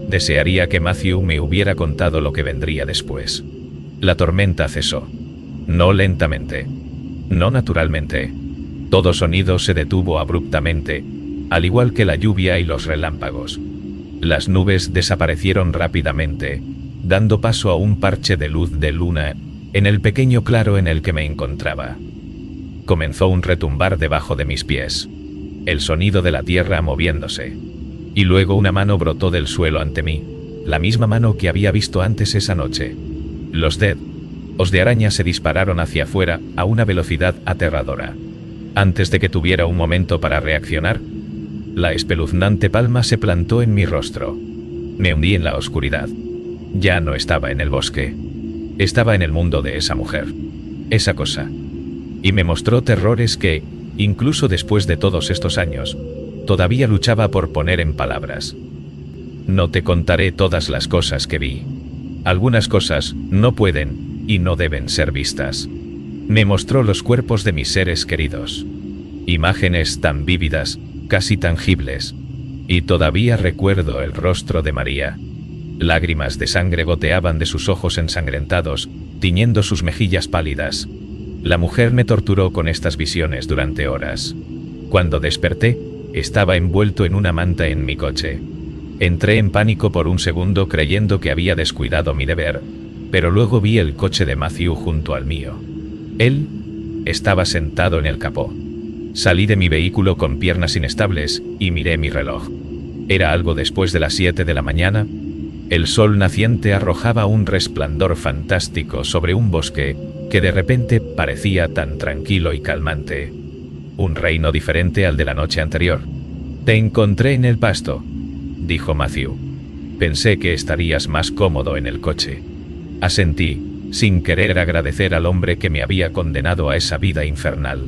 Desearía que Matthew me hubiera contado lo que vendría después. La tormenta cesó. No lentamente. No naturalmente. Todo sonido se detuvo abruptamente, al igual que la lluvia y los relámpagos. Las nubes desaparecieron rápidamente, dando paso a un parche de luz de luna en el pequeño claro en el que me encontraba. Comenzó un retumbar debajo de mis pies, el sonido de la tierra moviéndose, y luego una mano brotó del suelo ante mí, la misma mano que había visto antes esa noche. Los dedos de araña se dispararon hacia afuera a una velocidad aterradora. Antes de que tuviera un momento para reaccionar, la espeluznante palma se plantó en mi rostro. Me hundí en la oscuridad. Ya no estaba en el bosque. Estaba en el mundo de esa mujer. Esa cosa. Y me mostró terrores que, incluso después de todos estos años, todavía luchaba por poner en palabras. No te contaré todas las cosas que vi. Algunas cosas no pueden y no deben ser vistas. Me mostró los cuerpos de mis seres queridos. Imágenes tan vívidas, casi tangibles. Y todavía recuerdo el rostro de María. Lágrimas de sangre goteaban de sus ojos ensangrentados, tiñendo sus mejillas pálidas. La mujer me torturó con estas visiones durante horas. Cuando desperté, estaba envuelto en una manta en mi coche. Entré en pánico por un segundo creyendo que había descuidado mi deber, pero luego vi el coche de Matthew junto al mío. Él estaba sentado en el capó. Salí de mi vehículo con piernas inestables y miré mi reloj. Era algo después de las 7 de la mañana. El sol naciente arrojaba un resplandor fantástico sobre un bosque que de repente parecía tan tranquilo y calmante. Un reino diferente al de la noche anterior. Te encontré en el pasto, dijo Matthew. Pensé que estarías más cómodo en el coche. Asentí, sin querer agradecer al hombre que me había condenado a esa vida infernal.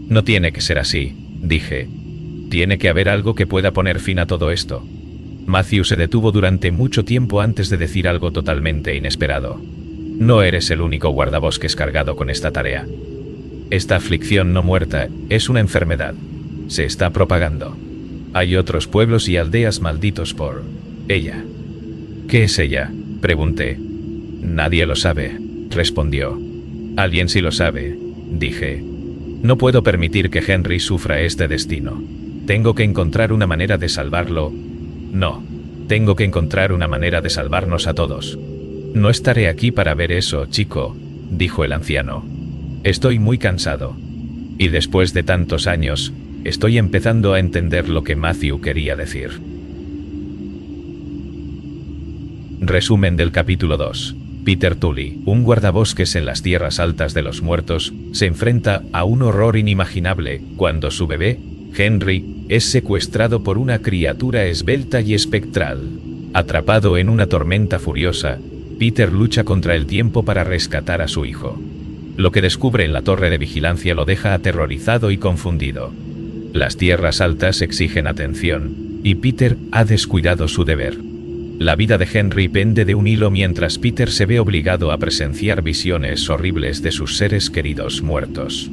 No tiene que ser así, dije. Tiene que haber algo que pueda poner fin a todo esto. Matthew se detuvo durante mucho tiempo antes de decir algo totalmente inesperado. No eres el único guardabosques cargado con esta tarea. Esta aflicción no muerta es una enfermedad. Se está propagando. Hay otros pueblos y aldeas malditos por ella. ¿Qué es ella?, pregunté. Nadie lo sabe, respondió. Alguien sí lo sabe, dije. No puedo permitir que Henry sufra este destino. Tengo que encontrar una manera de salvarlo. No, tengo que encontrar una manera de salvarnos a todos. No estaré aquí para ver eso, chico, dijo el anciano. Estoy muy cansado. Y después de tantos años, estoy empezando a entender lo que Matthew quería decir. Resumen del capítulo 2. Peter Tully, un guardabosques en las tierras altas de los muertos, se enfrenta a un horror inimaginable cuando su bebé, Henry, es secuestrado por una criatura esbelta y espectral. Atrapado en una tormenta furiosa, Peter lucha contra el tiempo para rescatar a su hijo. Lo que descubre en la torre de vigilancia lo deja aterrorizado y confundido. Las tierras altas exigen atención, y Peter ha descuidado su deber. La vida de Henry pende de un hilo mientras Peter se ve obligado a presenciar visiones horribles de sus seres queridos muertos.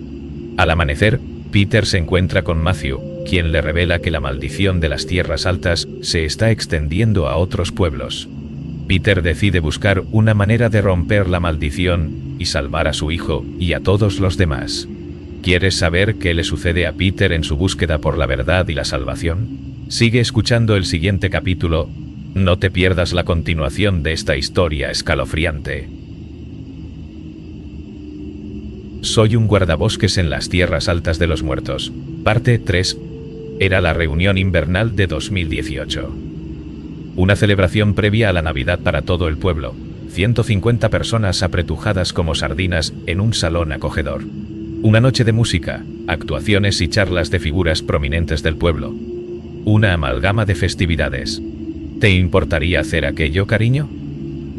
Al amanecer, Peter se encuentra con Matthew, quien le revela que la maldición de las tierras altas se está extendiendo a otros pueblos. Peter decide buscar una manera de romper la maldición y salvar a su hijo y a todos los demás. ¿Quieres saber qué le sucede a Peter en su búsqueda por la verdad y la salvación? Sigue escuchando el siguiente capítulo. No te pierdas la continuación de esta historia escalofriante. Soy un guardabosques en las tierras altas de los muertos. Parte 3. Era la reunión invernal de 2018. Una celebración previa a la Navidad para todo el pueblo. 150 personas apretujadas como sardinas en un salón acogedor. Una noche de música, actuaciones y charlas de figuras prominentes del pueblo. Una amalgama de festividades. ¿Te importaría hacer aquello, cariño?,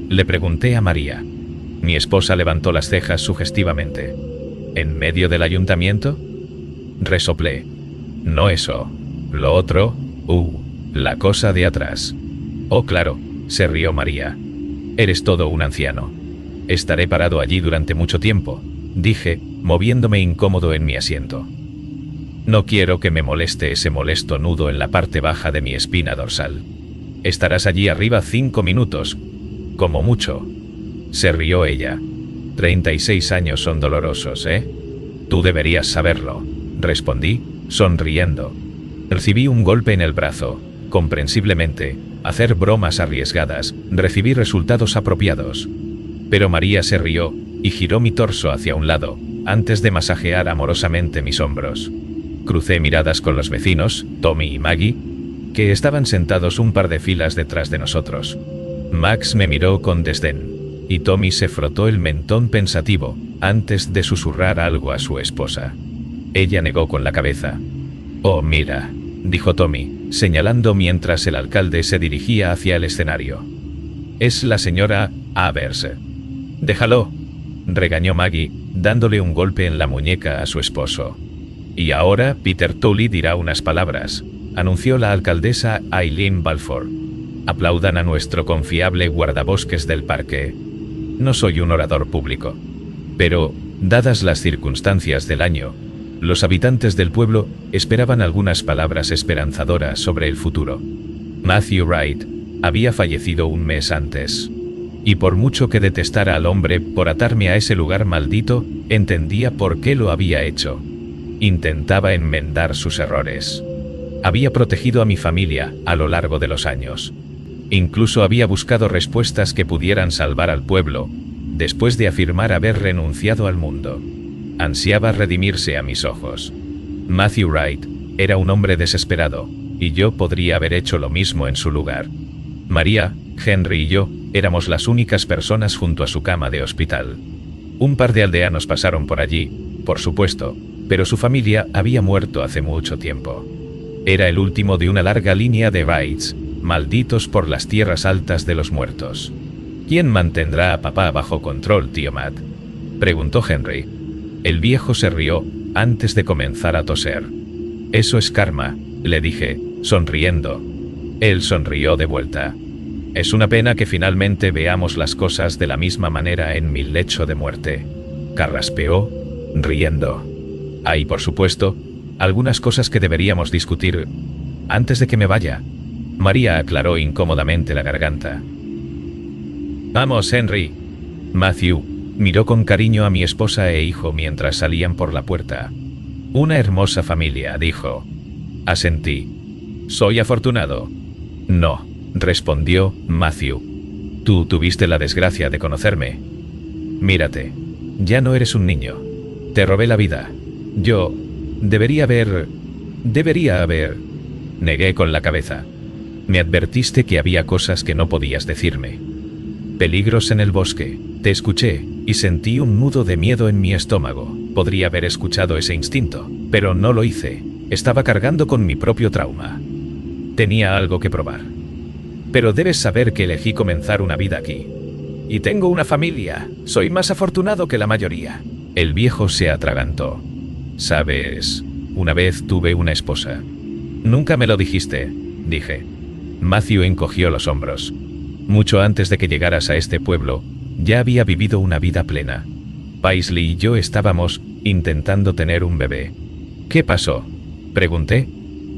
le pregunté a María. Mi esposa levantó las cejas sugestivamente. ¿En medio del ayuntamiento?, resoplé. No eso. Lo otro, la cosa de atrás. Oh, claro, se rió María. Eres todo un anciano. Estaré parado allí durante mucho tiempo, dije, moviéndome incómodo en mi asiento. No quiero que me moleste ese molesto nudo en la parte baja de mi espina dorsal. Estarás allí arriba 5 minutos, como mucho. Se rió ella. 36 años son dolorosos, ¿eh? Tú deberías saberlo, respondí, sonriendo. Recibí un golpe en el brazo. Comprensiblemente, hacer bromas arriesgadas, recibí resultados apropiados. Pero María se rió y giró mi torso hacia un lado, antes de masajear amorosamente mis hombros. Crucé miradas con los vecinos, Tommy y Maggie, que estaban sentados un par de filas detrás de nosotros. Max me miró con desdén, y Tommy se frotó el mentón pensativo, antes de susurrar algo a su esposa. Ella negó con la cabeza. «Oh, mira», dijo Tommy, señalando mientras el alcalde se dirigía hacia el escenario. «Es la señora Avers». «Déjalo», regañó Maggie, dándole un golpe en la muñeca a su esposo. «Y ahora Peter Tully dirá unas palabras», anunció la alcaldesa Eileen Balfour. «Aplaudan a nuestro confiable guardabosques del parque». No soy un orador público, pero, dadas las circunstancias del año, los habitantes del pueblo esperaban algunas palabras esperanzadoras sobre el futuro. Matthew Wright había fallecido un mes antes. Y por mucho que detestara al hombre por atarme a ese lugar maldito, entendía por qué lo había hecho. Intentaba enmendar sus errores. Había protegido a mi familia a lo largo de los años. Incluso había buscado respuestas que pudieran salvar al pueblo, después de afirmar haber renunciado al mundo. Ansiaba redimirse a mis ojos. Matthew Wright era un hombre desesperado, y yo podría haber hecho lo mismo en su lugar. María, Henry y yo éramos las únicas personas junto a su cama de hospital. Un par de aldeanos pasaron por allí, por supuesto, pero su familia había muerto hace mucho tiempo. Era el último de una larga línea de Wrights, malditos por las tierras altas de los muertos. «¿Quién mantendrá a papá bajo control, tío Matt?», preguntó Henry. El viejo se rió antes de comenzar a toser. «Eso es karma», le dije, sonriendo. Él sonrió de vuelta. «Es una pena que finalmente veamos las cosas de la misma manera en mi lecho de muerte», carraspeó, riendo. «Hay, por supuesto, algunas cosas que deberíamos discutir antes de que me vaya». María aclaró incómodamente la garganta. «Vamos, Henry». Matthew miró con cariño a mi esposa e hijo mientras salían por la puerta. «Una hermosa familia», dijo. Asentí. «Soy afortunado». «No», respondió Matthew. «Tú tuviste la desgracia de conocerme. Mírate, ya no eres un niño. Te robé la vida. Yo debería haber... Negué con la cabeza. Me advertiste que había cosas que no podías decirme. Peligros en el bosque. Te escuché y sentí un nudo de miedo en mi estómago. Podría haber escuchado ese instinto, pero no lo hice. Estaba cargando con mi propio trauma. Tenía algo que probar. Pero debes saber que elegí comenzar una vida aquí. Y tengo una familia. Soy más afortunado que la mayoría». El viejo se atragantó. «Sabes, una vez tuve una esposa». «Nunca me lo dijiste», dije. Matthew encogió los hombros. «Mucho antes de que llegaras a este pueblo, ya había vivido una vida plena. Paisley y yo estábamos intentando tener un bebé». «¿Qué pasó?», pregunté.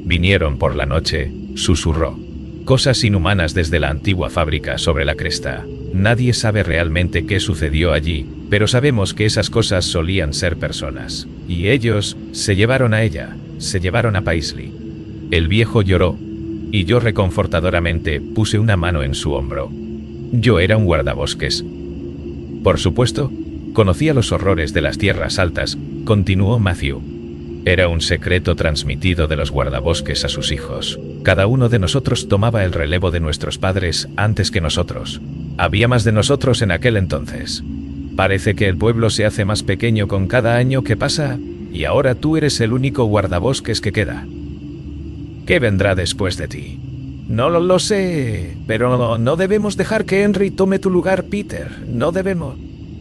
«Vinieron por la noche», susurró. «Cosas inhumanas desde la antigua fábrica sobre la cresta. Nadie sabe realmente qué sucedió allí, pero sabemos que esas cosas solían ser personas. Y ellos se llevaron a ella, se llevaron a Paisley». El viejo lloró, y yo reconfortadoramente puse una mano en su hombro. Yo era un guardabosques. «Por supuesto, conocía los horrores de las tierras altas», continuó Matthew. «Era un secreto transmitido de los guardabosques a sus hijos. Cada uno de nosotros tomaba el relevo de nuestros padres antes que nosotros. Había más de nosotros en aquel entonces. Parece que el pueblo se hace más pequeño con cada año que pasa, y ahora tú eres el único guardabosques que queda. ¿Qué vendrá después de ti?» «No lo sé, pero no debemos dejar que Henry tome tu lugar, Peter. No debemos».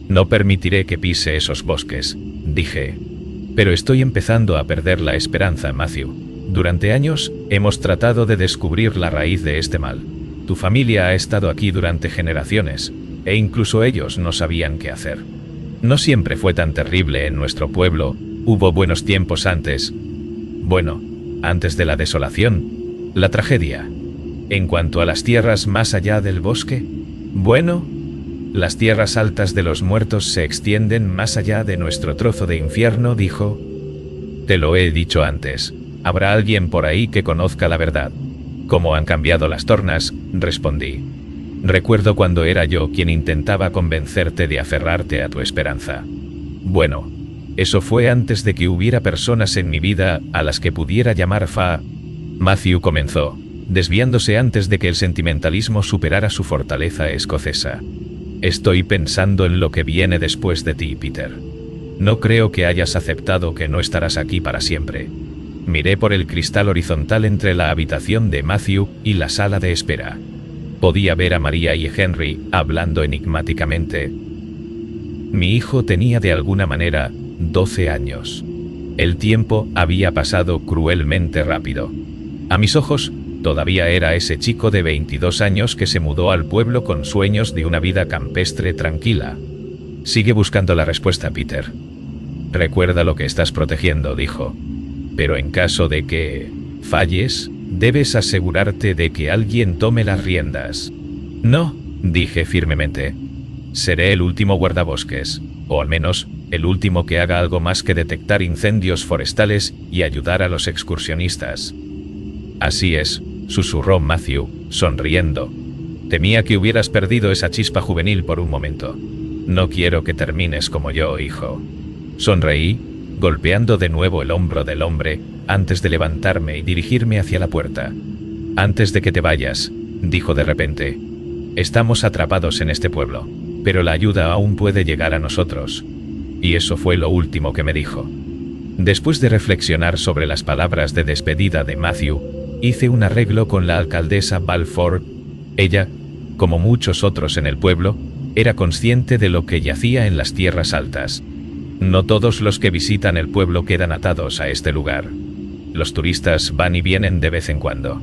«No permitiré que pise esos bosques», dije. «Pero estoy empezando a perder la esperanza, Matthew. Durante años hemos tratado de descubrir la raíz de este mal. Tu familia ha estado aquí durante generaciones, e incluso ellos no sabían qué hacer. No siempre fue tan terrible en nuestro pueblo. Hubo buenos tiempos antes. Bueno, antes de la desolación, la tragedia. En cuanto a las tierras más allá del bosque, bueno, las tierras altas de los muertos se extienden más allá de nuestro trozo de infierno», dijo. «Te lo he dicho antes. Habrá alguien por ahí que conozca la verdad». «¿Cómo han cambiado las tornas?», respondí. «Recuerdo cuando era yo quien intentaba convencerte de aferrarte a tu esperanza. Bueno, eso fue antes de que hubiera personas en mi vida a las que pudiera llamar fa». Matthew comenzó, desviándose antes de que el sentimentalismo superara su fortaleza escocesa. Estoy pensando en lo que viene después de ti, Peter. No creo que hayas aceptado que no estarás aquí para siempre. Miré por el cristal horizontal entre la habitación de Matthew y la sala de espera. Podía ver a María y Henry hablando enigmáticamente. Mi hijo tenía de alguna manera 12 años. El tiempo había pasado cruelmente rápido. A mis ojos, todavía era ese chico de 22 años que se mudó al pueblo con sueños de una vida campestre tranquila. Sigue buscando la respuesta, Peter. Recuerda lo que estás protegiendo, dijo. Pero en caso de que falles, debes asegurarte de que alguien tome las riendas. No, dije firmemente. Seré el último guardabosques, o al menos el último que haga algo más que detectar incendios forestales y ayudar a los excursionistas. Así es, susurró Matthew, sonriendo. Temía que hubieras perdido esa chispa juvenil por un momento. No quiero que termines como yo, hijo. Sonreí, golpeando de nuevo el hombro del hombre, antes de levantarme y dirigirme hacia la puerta. Antes de que te vayas, dijo de repente. Estamos atrapados en este pueblo, pero la ayuda aún puede llegar a nosotros. Y eso fue lo último que me dijo. Después de reflexionar sobre las palabras de despedida de Matthew, hice un arreglo con la alcaldesa Balfour. Ella, como muchos otros en el pueblo, era consciente de lo que yacía en las tierras altas. No todos los que visitan el pueblo quedan atados a este lugar. Los turistas van y vienen de vez en cuando.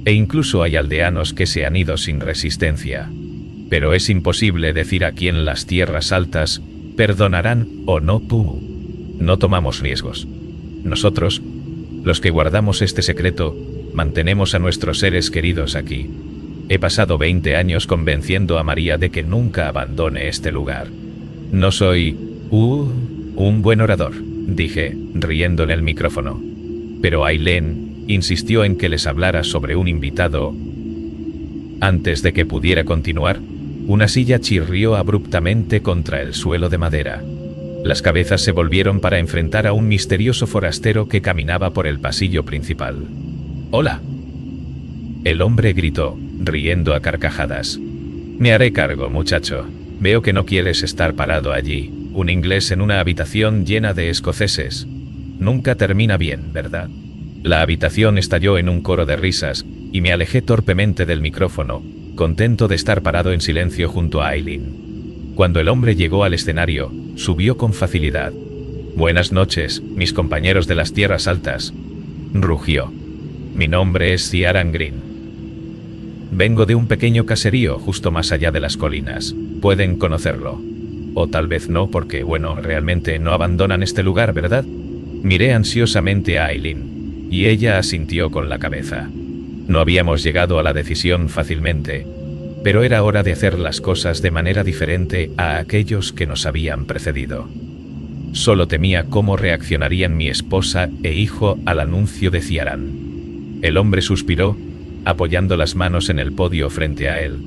E incluso hay aldeanos que se han ido sin resistencia. Pero es imposible decir a quién las tierras altas perdonarán o no. No tomamos riesgos. Nosotros, los que guardamos este secreto, mantenemos a nuestros seres queridos aquí. He pasado 20 años convenciendo a María de que nunca abandone este lugar. No soy, un buen orador, dije, riendo en el micrófono. Pero Aileen insistió en que les hablara sobre un invitado. Antes de que pudiera continuar, una silla chirrió abruptamente contra el suelo de madera. Las cabezas se volvieron para enfrentar a un misterioso forastero que caminaba por el pasillo principal. «¡Hola!». El hombre gritó, riendo a carcajadas. «Me haré cargo, muchacho. Veo que no quieres estar parado allí, un inglés en una habitación llena de escoceses. Nunca termina bien, ¿verdad?». La habitación estalló en un coro de risas, y me alejé torpemente del micrófono, contento de estar parado en silencio junto a Aileen. Cuando el hombre llegó al escenario, subió con facilidad. «Buenas noches, mis compañeros de las tierras altas», rugió. «Mi nombre es Ciaran Green. Vengo de un pequeño caserío justo más allá de las colinas. Pueden conocerlo. O tal vez no, porque, bueno, realmente no abandonan este lugar, ¿verdad?». Miré ansiosamente a Aileen, y ella asintió con la cabeza. No habíamos llegado a la decisión fácilmente, pero era hora de hacer las cosas de manera diferente a aquellos que nos habían precedido. Solo temía cómo reaccionarían mi esposa e hijo al anuncio de Ciaran. El hombre suspiró, apoyando las manos en el podio frente a él.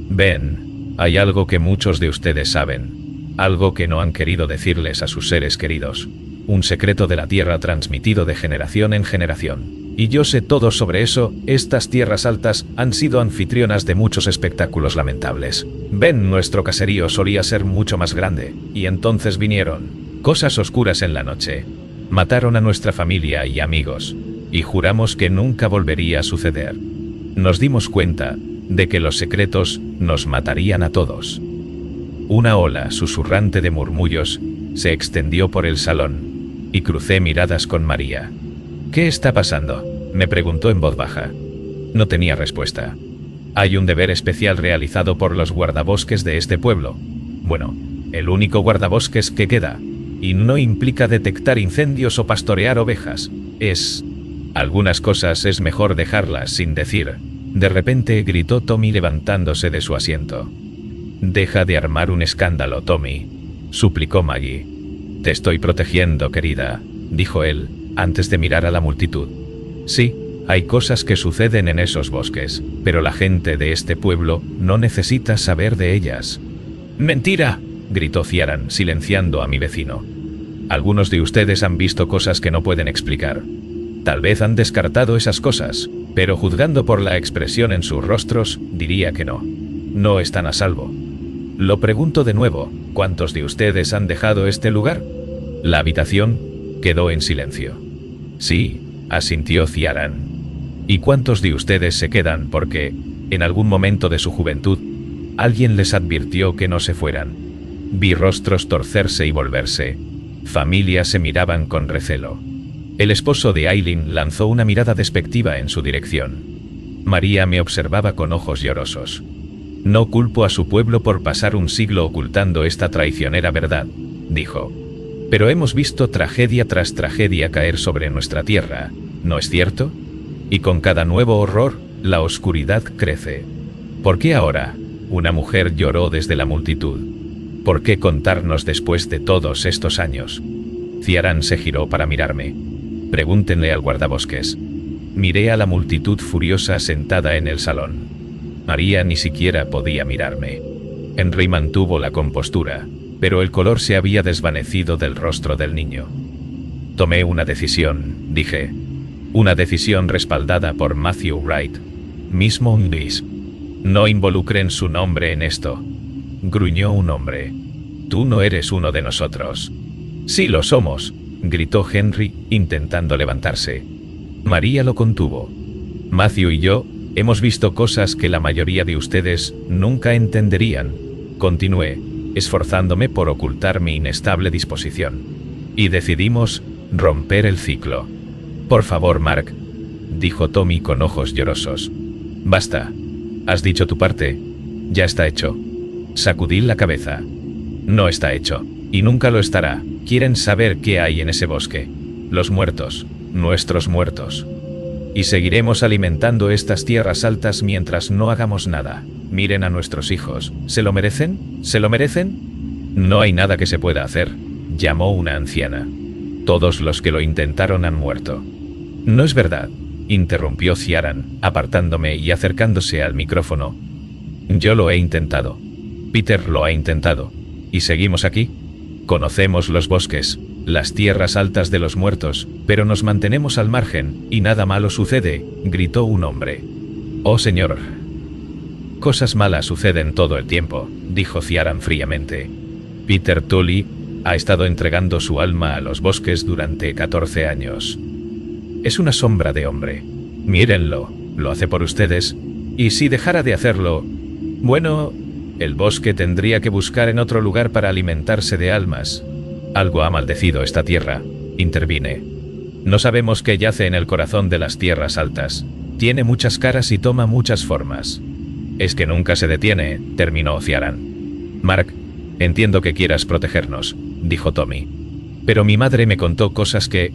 «Ven, hay algo que muchos de ustedes saben, algo que no han querido decirles a sus seres queridos, un secreto de la tierra transmitido de generación en generación. Y yo sé todo sobre eso. Estas tierras altas han sido anfitrionas de muchos espectáculos lamentables. Ven, nuestro caserío solía ser mucho más grande, y entonces vinieron cosas oscuras en la noche. Mataron a nuestra familia y amigos, y juramos que nunca volvería a suceder. Nos dimos cuenta de que los secretos nos matarían a todos». Una ola susurrante de murmullos se extendió por el salón, y crucé miradas con María. «¿Qué está pasando?», me preguntó en voz baja. No tenía respuesta. «Hay un deber especial realizado por los guardabosques de este pueblo. Bueno, el único guardabosques que queda, y no implica detectar incendios o pastorear ovejas. Algunas cosas es mejor dejarlas sin decir». De repente gritó Tommy levantándose de su asiento. «Deja de armar un escándalo, Tommy», suplicó Maggie. «Te estoy protegiendo, querida», dijo él, antes de mirar a la multitud. «Sí, hay cosas que suceden en esos bosques, pero la gente de este pueblo no necesita saber de ellas». «¡Mentira!», gritó Ciaran, silenciando a mi vecino. «Algunos de ustedes han visto cosas que no pueden explicar. Tal vez han descartado esas cosas, pero juzgando por la expresión en sus rostros, diría que no. No están a salvo. Lo pregunto de nuevo, ¿cuántos de ustedes han dejado este lugar? La habitación quedó en silencio. Sí, asintió Ciarán. ¿Y cuántos de ustedes se quedan porque, en algún momento de su juventud, alguien les advirtió que no se fueran? Vi rostros torcerse y volverse. Familias se miraban con recelo. El esposo de Aileen lanzó una mirada despectiva en su dirección. María me observaba con ojos llorosos. No culpo a su pueblo por pasar un siglo ocultando esta traicionera verdad, dijo. Pero hemos visto tragedia tras tragedia caer sobre nuestra tierra, ¿no es cierto? Y con cada nuevo horror, la oscuridad crece. ¿Por qué ahora? Una mujer lloró desde la multitud. ¿Por qué contarnos después de todos estos años? Ciarán se giró para mirarme. Pregúntenle al guardabosques. Miré a la multitud furiosa sentada en el salón. María ni siquiera podía mirarme. Henry mantuvo la compostura, pero el color se había desvanecido del rostro del niño. Tomé una decisión, dije. Una decisión respaldada por Matthew Wright, mismo Luis. No involucren su nombre en esto. Gruñó un hombre. Tú no eres uno de nosotros. Sí lo somos, gritó Henry, intentando levantarse. María lo contuvo. Matthew y yo hemos visto cosas que la mayoría de ustedes nunca entenderían, continué, esforzándome por ocultar mi inestable disposición. Y decidimos romper el ciclo. Por favor, Mark, dijo Tommy con ojos llorosos. Basta. Has dicho tu parte. Ya está hecho. Sacudí la cabeza. No está hecho. Y nunca lo estará. Quieren saber qué hay en ese bosque. Los muertos. Nuestros muertos. Y seguiremos alimentando estas tierras altas mientras no hagamos nada. Miren a nuestros hijos. ¿Se lo merecen? ¿Se lo merecen? No hay nada que se pueda hacer, llamó una anciana. Todos los que lo intentaron han muerto. No es verdad, interrumpió Ciarán, apartándome y acercándose al micrófono. Yo lo he intentado. Peter lo ha intentado. ¿Y seguimos aquí? Conocemos los bosques, las tierras altas de los muertos, pero nos mantenemos al margen, y nada malo sucede, gritó un hombre. Oh señor. Cosas malas suceden todo el tiempo, dijo Ciarán fríamente. Peter Tully ha estado entregando su alma a los bosques durante 14 años. Es una sombra de hombre. Mírenlo, lo hace por ustedes, y si dejara de hacerlo, bueno, el bosque tendría que buscar en otro lugar para alimentarse de almas. Algo ha maldecido esta tierra, intervine. No sabemos qué yace en el corazón de las tierras altas. Tiene muchas caras y toma muchas formas. Es que nunca se detiene, terminó Ciarán. Mark, entiendo que quieras protegernos, dijo Tommy. Pero mi madre me contó cosas que...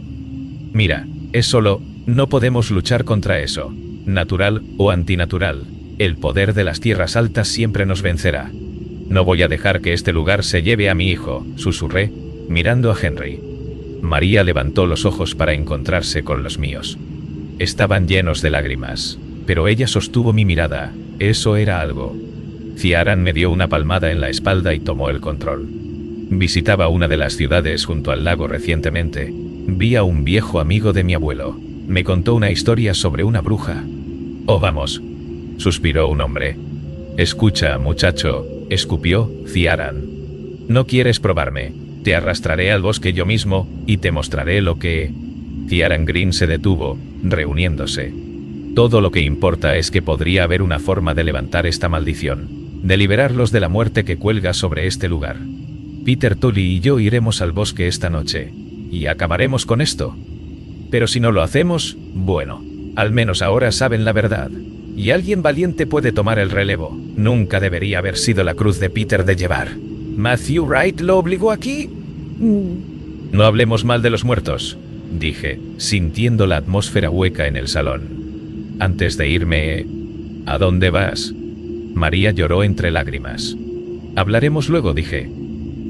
Mira, es solo, no podemos luchar contra eso. Natural o antinatural, el poder de las tierras altas siempre nos vencerá. No voy a dejar que este lugar se lleve a mi hijo, susurré, mirando a Henry. María levantó los ojos para encontrarse con los míos. Estaban llenos de lágrimas, pero ella sostuvo mi mirada. Eso era algo. Ciarán me dio una palmada en la espalda y tomó el control. Visitaba una de las ciudades junto al lago recientemente. Vi a un viejo amigo de mi abuelo. Me contó una historia sobre una bruja. Oh, vamos, suspiró un hombre. Escucha, muchacho, escupió Ciarán. No quieres probarme. Te arrastraré al bosque yo mismo y te mostraré lo que... Ciarán Green se detuvo, reuniéndose. Todo lo que importa es que podría haber una forma de levantar esta maldición, de liberarlos de la muerte que cuelga sobre este lugar. Peter Tully y yo iremos al bosque esta noche, y acabaremos con esto. Pero si no lo hacemos, bueno, al menos ahora saben la verdad. Y alguien valiente puede tomar el relevo. Nunca debería haber sido la cruz de Peter de llevar. ¿Matthew Wright lo obligó aquí? No hablemos mal de los muertos, dije, sintiendo la atmósfera hueca en el salón. Antes de irme... ¿A dónde vas? María lloró entre lágrimas. Hablaremos luego, dije.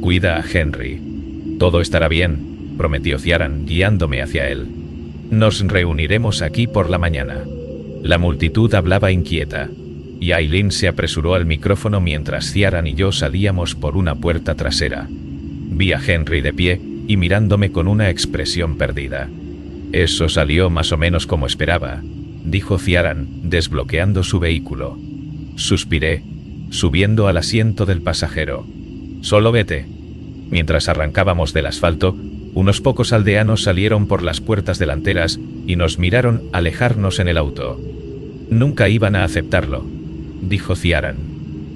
Cuida a Henry. Todo estará bien, prometió Ciarán, guiándome hacia él. Nos reuniremos aquí por la mañana. La multitud hablaba inquieta, y Aileen se apresuró al micrófono mientras Ciarán y yo salíamos por una puerta trasera. Vi a Henry de pie y mirándome con una expresión perdida. Eso salió más o menos como esperaba. dijo Ciaran, desbloqueando su vehículo. Suspiré, subiendo al asiento del pasajero. Solo vete. Mientras arrancábamos del asfalto, unos pocos aldeanos salieron por las puertas delanteras y nos miraron alejarnos en el auto. Nunca iban a aceptarlo, dijo Ciaran.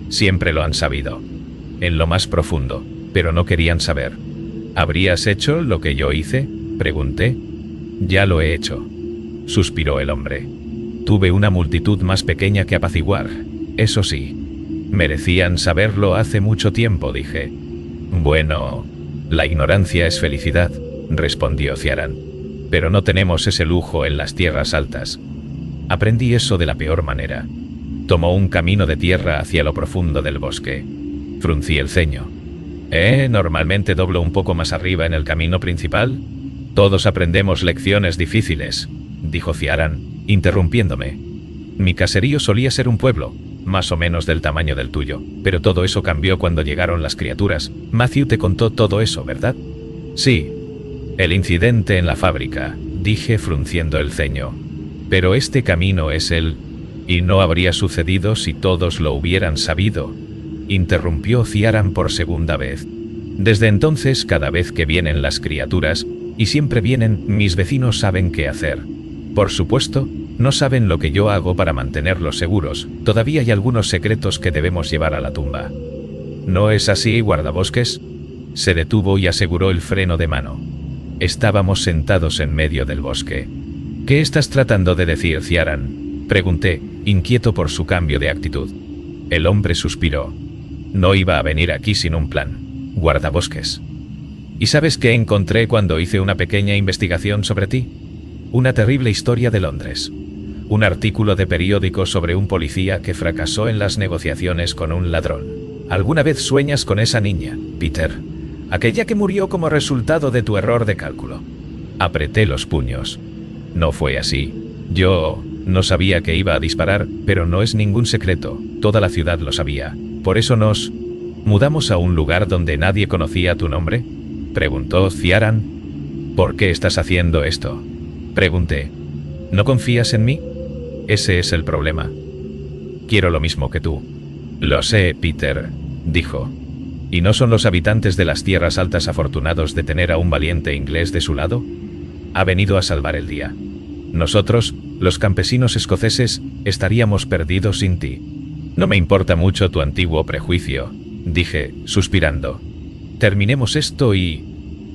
Siempre lo han sabido, en lo más profundo, pero no querían saber. ¿Habrías hecho lo que yo hice?, pregunté. Ya lo he hecho, suspiró el hombre. Tuve una multitud más pequeña que apaciguar, eso sí. Merecían saberlo hace mucho tiempo, dije. Bueno, la ignorancia es felicidad, respondió Ciaran. Pero no tenemos ese lujo en las tierras altas. Aprendí eso de la peor manera. Tomó un camino de tierra hacia lo profundo del bosque. Fruncí el ceño. Normalmente doblo un poco más arriba en el camino principal. Todos aprendemos lecciones difíciles, dijo Ciaran, interrumpiéndome. Mi caserío solía ser un pueblo, más o menos del tamaño del tuyo, pero todo eso cambió cuando llegaron las criaturas. Matthew te contó todo eso, ¿verdad? Sí. El incidente en la fábrica, dije frunciendo el ceño. Pero este camino es él, y no habría sucedido si todos lo hubieran sabido, interrumpió Ciaran por segunda vez. Desde entonces, cada vez que vienen las criaturas, y siempre vienen, mis vecinos saben qué hacer. Por supuesto, no saben lo que yo hago para mantenerlos seguros. Todavía hay algunos secretos que debemos llevar a la tumba. ¿No es así, guardabosques? Se detuvo y aseguró el freno de mano. Estábamos sentados en medio del bosque. ¿Qué estás tratando de decir, Ciaran?, pregunté, inquieto por su cambio de actitud. El hombre suspiró. No iba a venir aquí sin un plan, guardabosques. ¿Y sabes qué encontré cuando hice una pequeña investigación sobre ti? Una terrible historia de Londres. Un artículo de periódico sobre un policía que fracasó en las negociaciones con un ladrón. ¿Alguna vez sueñas con esa niña, Peter? Aquella que murió como resultado de tu error de cálculo. Apreté los puños. No fue así. Yo no sabía que iba a disparar, pero no es ningún secreto. Toda la ciudad lo sabía. Por eso nos mudamos a un lugar donde nadie conocía tu nombre, preguntó Ciaran. ¿Por qué estás haciendo esto?, pregunté. ¿No confías en mí? Ese es el problema. Quiero lo mismo que tú. Lo sé, Peter, dijo. ¿Y no son los habitantes de las tierras altas afortunados de tener a un valiente inglés de su lado? Ha venido a salvar el día. Nosotros, los campesinos escoceses, estaríamos perdidos sin ti. No me importa mucho tu antiguo prejuicio, dije, suspirando. Terminemos esto y...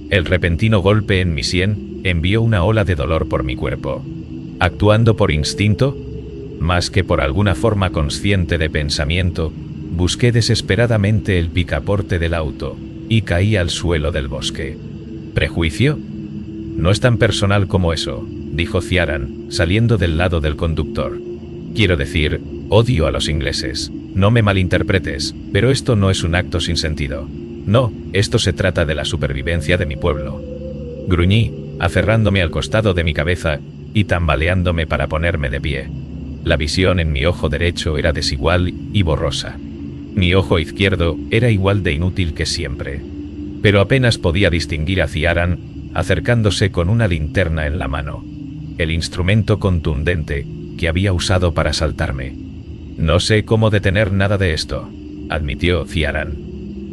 El repentino golpe en mi sien envió una ola de dolor por mi cuerpo. Actuando por instinto, más que por alguna forma consciente de pensamiento, busqué desesperadamente el picaporte del auto y caí al suelo del bosque. ¿Prejuicio? No es tan personal como eso, dijo Ciaran, saliendo del lado del conductor. Quiero decir, odio a los ingleses. No me malinterpretes, pero esto no es un acto sin sentido. No, esto se trata de la supervivencia de mi pueblo. Gruñí, aferrándome al costado de mi cabeza y tambaleándome para ponerme de pie. La visión en mi ojo derecho era desigual y borrosa. Mi ojo izquierdo era igual de inútil que siempre. Pero apenas podía distinguir a Ciaran acercándose con una linterna en la mano, el instrumento contundente que había usado para asaltarme. No sé cómo detener nada de esto, admitió Ciaran.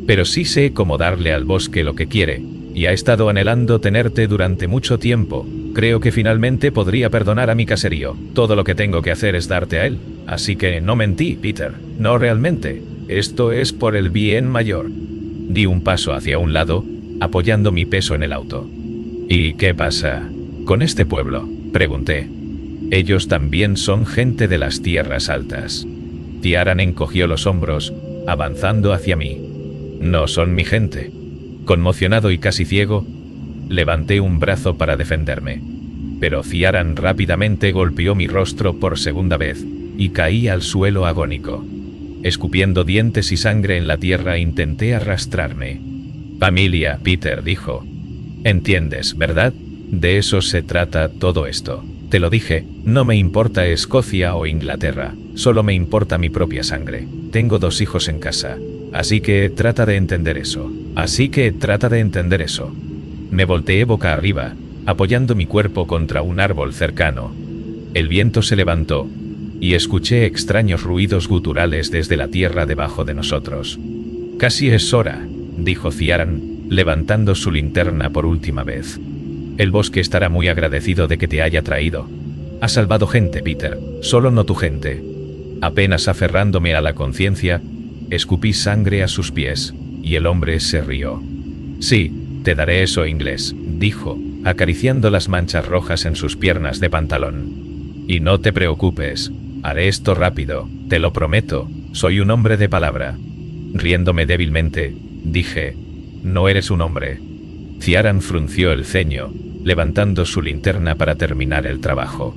Pero sí sé cómo darle al bosque lo que quiere, y ha estado anhelando tenerte durante mucho tiempo. Creo que finalmente podría perdonar a mi caserío. Todo lo que tengo que hacer es darte a él. Así que no mentí, Peter. No realmente. Esto es por el bien mayor. Di un paso hacia un lado, apoyando mi peso en el auto. ¿Y qué pasa con este pueblo?, pregunté. Ellos también son gente de las tierras altas. Ciaran encogió los hombros, avanzando hacia mí. No son mi gente. Conmocionado y casi ciego, levanté un brazo para defenderme. Pero Ciaran rápidamente golpeó mi rostro por segunda vez, y caí al suelo agónico. Escupiendo dientes y sangre en la tierra, intenté arrastrarme. Familia, Peter, dijo. ¿Entiendes, verdad? De eso se trata todo esto. Te lo dije, no me importa Escocia o Inglaterra, solo me importa mi propia sangre. Tengo 2 hijos en casa, así que trata de entender eso. Me volteé boca arriba, apoyando mi cuerpo contra un árbol cercano. El viento se levantó, y escuché extraños ruidos guturales desde la tierra debajo de nosotros. «Casi es hora», dijo Ciaran, levantando su linterna por última vez. «El bosque estará muy agradecido de que te haya traído. Has salvado gente, Peter, solo no tu gente». Apenas aferrándome a la conciencia, escupí sangre a sus pies, y el hombre se rió. «Sí, te daré eso, inglés», dijo, acariciando las manchas rojas en sus piernas de pantalón. «Y no te preocupes, haré esto rápido, te lo prometo, soy un hombre de palabra». Riéndome débilmente, dije, «No eres un hombre». Ciaran frunció el ceño, levantando su linterna para terminar el trabajo.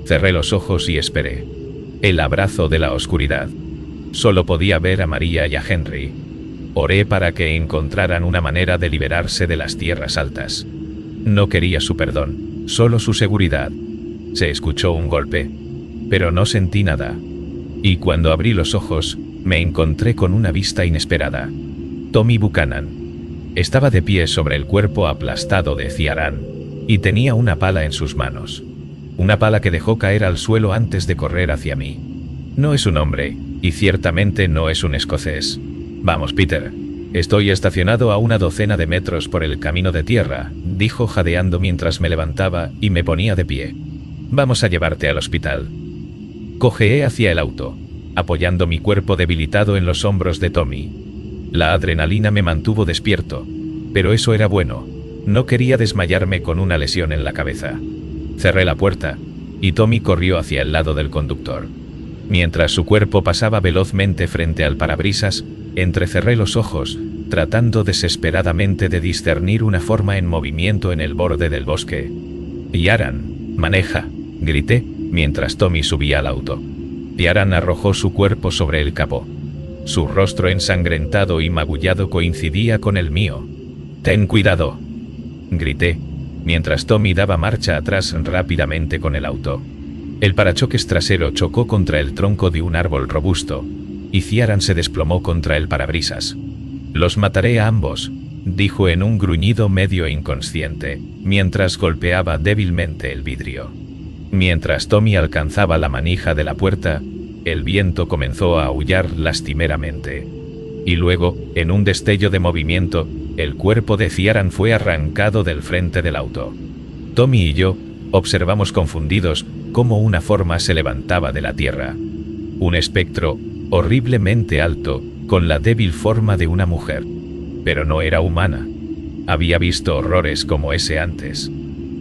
Cerré los ojos y esperé. El abrazo de la oscuridad. Solo podía ver a María y a Henry. Oré para que encontraran una manera de liberarse de las tierras altas. No quería su perdón, solo su seguridad. Se escuchó un golpe, pero no sentí nada. Y cuando abrí los ojos, me encontré con una vista inesperada. Tommy Buchanan. Estaba de pie sobre el cuerpo aplastado de Ciaran, y tenía una pala en sus manos. Una pala que dejó caer al suelo antes de correr hacia mí. No es un hombre, y ciertamente no es un escocés. «Vamos, Peter. Estoy estacionado a una docena de metros por el camino de tierra», dijo jadeando mientras me levantaba y me ponía de pie. «Vamos a llevarte al hospital». Cojeé hacia el auto, apoyando mi cuerpo debilitado en los hombros de Tommy. La adrenalina me mantuvo despierto, pero eso era bueno. No quería desmayarme con una lesión en la cabeza. Cerré la puerta, y Tommy corrió hacia el lado del conductor. Mientras su cuerpo pasaba velozmente frente al parabrisas, entrecerré los ojos, tratando desesperadamente de discernir una forma en movimiento en el borde del bosque. «Ciaran, maneja», grité, mientras Tommy subía al auto. Ciaran arrojó su cuerpo sobre el capó. Su rostro ensangrentado y magullado coincidía con el mío. «Ten cuidado», grité, mientras Tommy daba marcha atrás rápidamente con el auto. El parachoques trasero chocó contra el tronco de un árbol robusto, y Ciaran se desplomó contra el parabrisas. «Los mataré a ambos», dijo en un gruñido medio inconsciente, mientras golpeaba débilmente el vidrio. Mientras Tommy alcanzaba la manija de la puerta, el viento comenzó a aullar lastimeramente. Y luego, en un destello de movimiento, el cuerpo de Ciaran fue arrancado del frente del auto. Tommy y yo observamos confundidos cómo una forma se levantaba de la tierra. Un espectro, horriblemente alto, con la débil forma de una mujer. Pero no era humana. Había visto horrores como ese antes.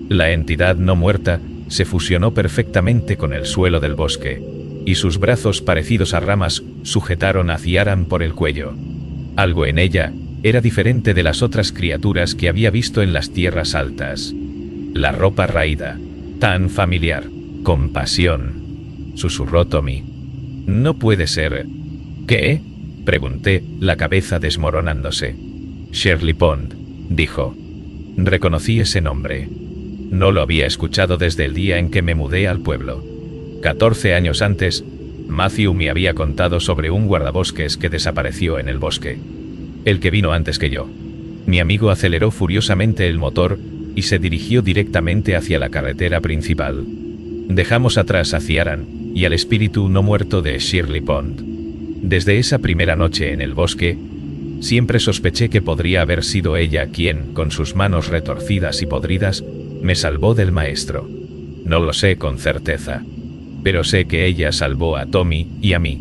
La entidad no muerta se fusionó perfectamente con el suelo del bosque, y sus brazos parecidos a ramas sujetaron a Ciaran por el cuello. Algo en ella era diferente de las otras criaturas que había visto en las tierras altas. La ropa raída, tan familiar, con pasión, susurró Tommy. «No puede ser». «¿Qué?», pregunté, la cabeza desmoronándose. «Shirley Pond», dijo. Reconocí ese nombre. No lo había escuchado desde el día en que me mudé al pueblo. 14 años antes, Matthew me había contado sobre un guardabosques que desapareció en el bosque. El que vino antes que yo. Mi amigo aceleró furiosamente el motor y se dirigió directamente hacia la carretera principal. Dejamos atrás a Ciaran y al espíritu no muerto de Shirley Pond. Desde esa primera noche en el bosque, siempre sospeché que podría haber sido ella quien, con sus manos retorcidas y podridas, me salvó del maestro. No lo sé con certeza, pero sé que ella salvó a Tommy y a mí.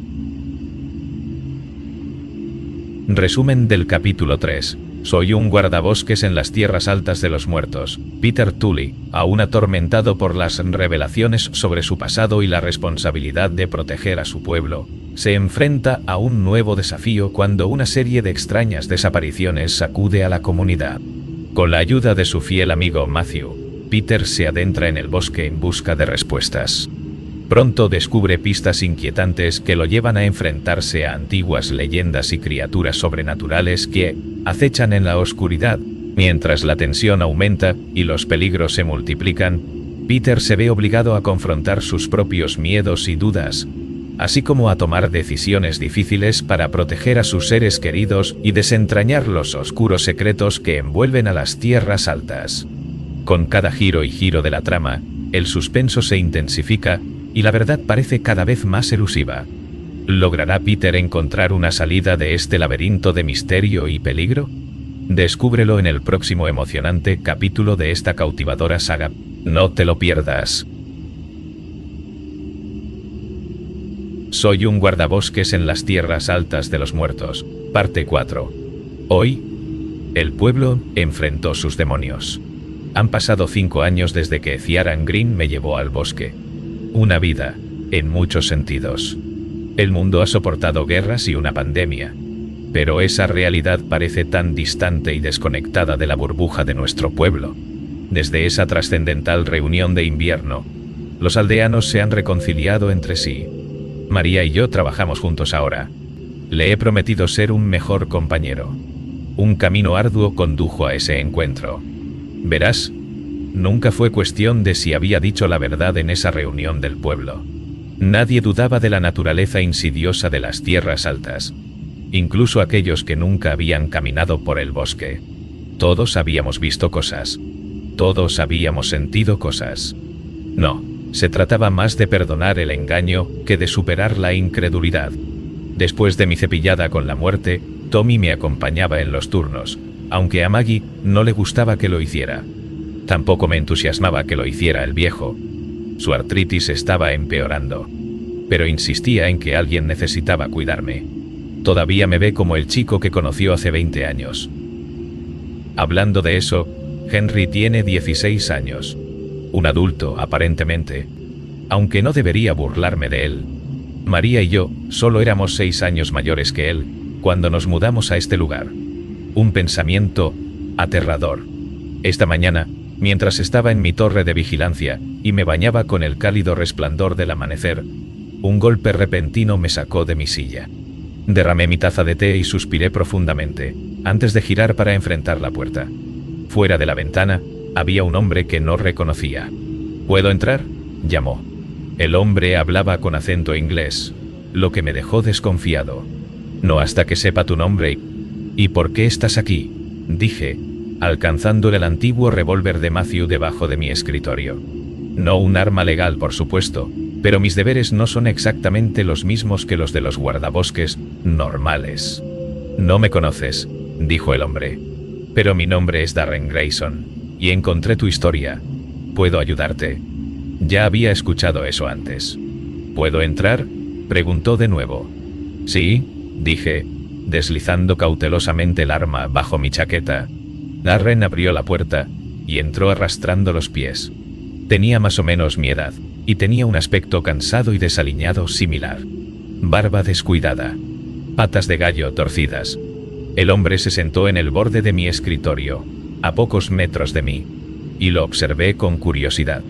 Resumen del capítulo 3. Soy un guardabosques en las tierras altas de los muertos. Peter Tully, aún atormentado por las revelaciones sobre su pasado y la responsabilidad de proteger a su pueblo, se enfrenta a un nuevo desafío cuando una serie de extrañas desapariciones sacude a la comunidad. Con la ayuda de su fiel amigo Matthew, Peter se adentra en el bosque en busca de respuestas. Pronto descubre pistas inquietantes que lo llevan a enfrentarse a antiguas leyendas y criaturas sobrenaturales que acechan en la oscuridad. Mientras la tensión aumenta y los peligros se multiplican, Peter se ve obligado a confrontar sus propios miedos y dudas, así como a tomar decisiones difíciles para proteger a sus seres queridos y desentrañar los oscuros secretos que envuelven a las tierras altas. Con cada giro y giro de la trama, El suspenso se intensifica y la verdad parece cada vez más elusiva. ¿Logrará Peter encontrar una salida de este laberinto de misterio y peligro? Descúbrelo en el próximo emocionante capítulo de esta cautivadora saga. No te lo pierdas. Soy un guardabosques en las tierras altas de los muertos. Parte 4. Hoy, el pueblo enfrentó sus demonios. Han pasado 5 años desde que Ciaran Green me llevó al bosque. Una vida, en muchos sentidos. El mundo ha soportado guerras y una pandemia. Pero esa realidad parece tan distante y desconectada de la burbuja de nuestro pueblo. Desde esa trascendental reunión de invierno, los aldeanos se han reconciliado entre sí. María y yo trabajamos juntos ahora. Le he prometido ser un mejor compañero. Un camino arduo condujo a ese encuentro. Verás, nunca fue cuestión de si había dicho la verdad en esa reunión del pueblo. Nadie dudaba de la naturaleza insidiosa de las tierras altas, incluso aquellos que nunca habían caminado por el bosque. Todos habíamos visto cosas. Todos habíamos sentido cosas. No, se trataba más de perdonar el engaño que de superar la incredulidad. Después de mi cepillada con la muerte, Tommy me acompañaba en los turnos, aunque a Maggie no le gustaba que lo hiciera. Tampoco me entusiasmaba que lo hiciera el viejo. Su artritis estaba empeorando. Pero insistía en que alguien necesitaba cuidarme. Todavía me ve como el chico que conoció hace 20 años. Hablando de eso, Henry tiene 16 años. Un adulto, aparentemente. Aunque no debería burlarme de él. María y yo solo éramos 6 años mayores que él cuando nos mudamos a este lugar. Un pensamiento aterrador. Esta mañana, mientras estaba en mi torre de vigilancia y me bañaba con el cálido resplandor del amanecer, un golpe repentino me sacó de mi silla. Derramé mi taza de té y suspiré profundamente, antes de girar para enfrentar la puerta. Fuera de la ventana, había un hombre que no reconocía. ¿Puedo entrar?, llamó. El hombre hablaba con acento inglés, lo que me dejó desconfiado. No hasta que sepa tu nombre. ¿Y por qué estás aquí?, dije, alcanzándole el antiguo revólver de Matthew debajo de mi escritorio. No un arma legal, por supuesto, pero mis deberes no son exactamente los mismos que los de los guardabosques normales. No me conoces, dijo el hombre. Pero mi nombre es Darren Grayson, y encontré tu historia. ¿Puedo ayudarte? Ya había escuchado eso antes. ¿Puedo entrar?, preguntó de nuevo. Sí, dije, deslizando cautelosamente el arma bajo mi chaqueta. Darren abrió la puerta y entró arrastrando los pies. Tenía más o menos mi edad, y tenía un aspecto cansado y desaliñado similar. Barba descuidada. Patas de gallo torcidas. El hombre se sentó en el borde de mi escritorio, a pocos metros de mí, y lo observé con curiosidad.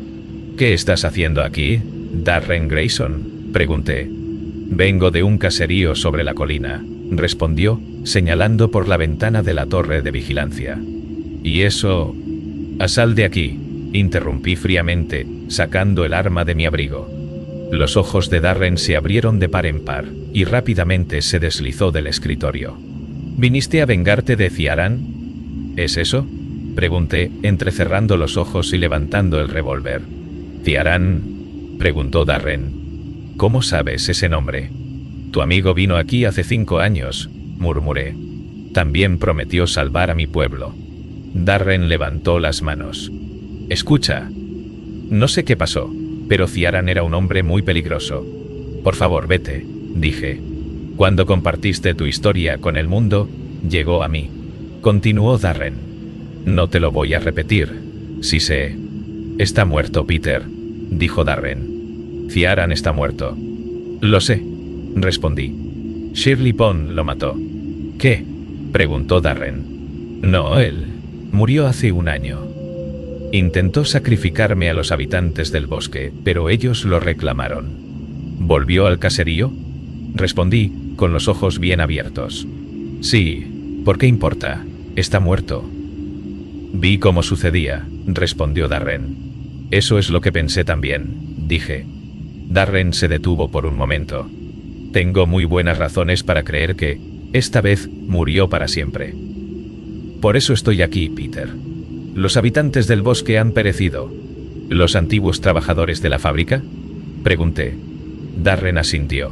¿Qué estás haciendo aquí, Darren Grayson?, pregunté. Vengo de un caserío sobre la colina, respondió, señalando por la ventana de la torre de vigilancia. ¿Y eso? Sal de aquí, interrumpí fríamente, sacando el arma de mi abrigo. Los ojos de Darren se abrieron de par en par, y rápidamente se deslizó del escritorio. ¿Viniste a vengarte de Ciaran? ¿Es eso?, pregunté, entrecerrando los ojos y levantando el revólver. ¿Ciaran?, preguntó Darren. ¿Cómo sabes ese nombre? Tu amigo vino aquí hace 5 años, murmuré. También prometió salvar a mi pueblo. Darren levantó las manos. Escucha. No sé qué pasó, pero Ciaran era un hombre muy peligroso. Por favor, vete, dije. Cuando compartiste tu historia con el mundo, llegó a mí. Continuó Darren. No te lo voy a repetir. Sí sé. Está muerto, Peter, dijo Darren. Ciaran está muerto. Lo sé, respondí. Shirley Pond lo mató. ¿Qué?, preguntó Darren. No, él. Murió hace 1 año. Intentó sacrificarme a los habitantes del bosque, pero ellos lo reclamaron. ¿Volvió al caserío?, respondí, con los ojos bien abiertos. Sí, ¿por qué importa? Está muerto. Vi cómo sucedía, respondió Darren. Eso es lo que pensé también, dije. Darren se detuvo por un momento. Tengo muy buenas razones para creer que, esta vez, murió para siempre. Por eso estoy aquí, Peter. Los habitantes del bosque han perecido. ¿Los antiguos trabajadores de la fábrica? Pregunté. Darren asintió.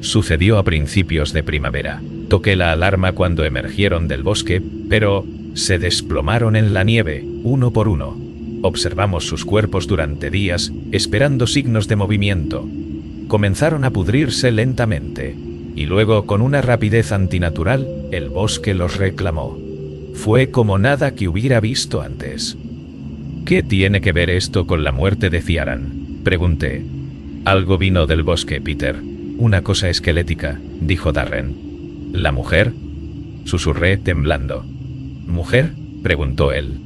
Sucedió a principios de primavera. Toqué la alarma cuando emergieron del bosque, pero se desplomaron en la nieve, uno por uno. Observamos sus cuerpos durante días, esperando signos de movimiento. Comenzaron a pudrirse lentamente, y luego, con una rapidez antinatural, el bosque los reclamó. Fue como nada que hubiera visto antes. ¿Qué tiene que ver esto con la muerte de Ciaran?, pregunté. Algo vino del bosque, Peter. Una cosa esquelética, dijo Darren. ¿La mujer?, susurré temblando. ¿Mujer?, preguntó él.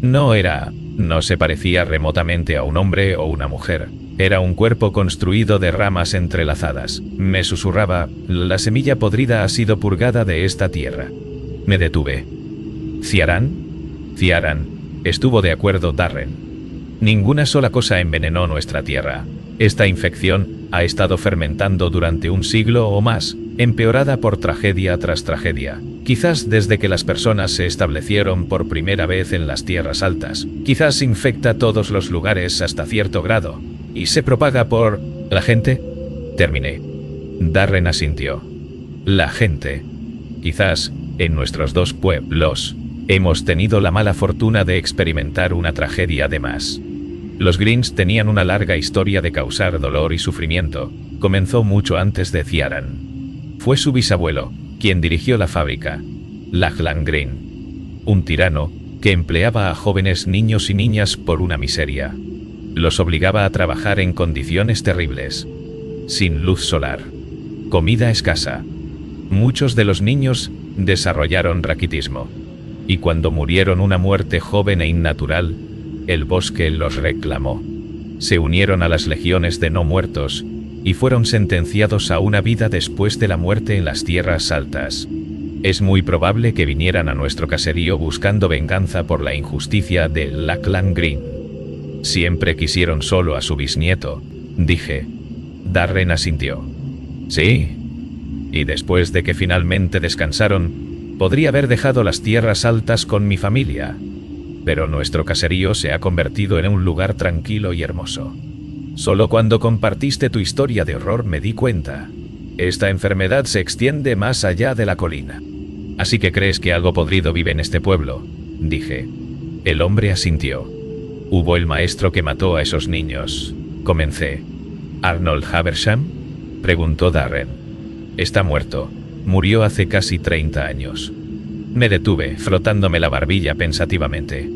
No se parecía remotamente a un hombre o una mujer. Era un cuerpo construido de ramas entrelazadas. Me susurraba, la semilla podrida ha sido purgada de esta tierra. Me detuve. ¿Ciaran? Ciaran. Estuvo de acuerdo Darren. Ninguna sola cosa envenenó nuestra tierra. Esta infección ha estado fermentando durante un siglo o más, empeorada por tragedia tras tragedia. Quizás desde que las personas se establecieron por primera vez en las tierras altas. Quizás infecta todos los lugares hasta cierto grado. Y se propaga por... ¿La gente? Terminé. Darren asintió. La gente. Quizás, en nuestros dos pueblos, hemos tenido la mala fortuna de experimentar una tragedia de más. Los Greens tenían una larga historia de causar dolor y sufrimiento. Comenzó mucho antes de Ciaran. Fue su bisabuelo quien dirigió la fábrica, Lachlan Green. Un tirano que empleaba a jóvenes niños y niñas por una miseria. Los obligaba a trabajar en condiciones terribles. Sin luz solar. Comida escasa. Muchos de los niños desarrollaron raquitismo. Y cuando murieron una muerte joven e innatural, el bosque los reclamó. Se unieron a las legiones de no muertos y fueron sentenciados a una vida después de la muerte en las tierras altas. Es muy probable que vinieran a nuestro caserío buscando venganza por la injusticia de Lachlan Green. Siempre quisieron solo a su bisnieto, dije. Darren asintió. Sí. Y después de que finalmente descansaron, podría haber dejado las tierras altas con mi familia. Pero nuestro caserío se ha convertido en un lugar tranquilo y hermoso. Solo cuando compartiste tu historia de horror me di cuenta. Esta enfermedad se extiende más allá de la colina. Así que crees que algo podrido vive en este pueblo, dije. El hombre asintió. Hubo el maestro que mató a esos niños, comencé. ¿Arnold Habersham?, preguntó Darren. Está muerto. Murió hace casi 30 años. Me detuve, frotándome la barbilla pensativamente.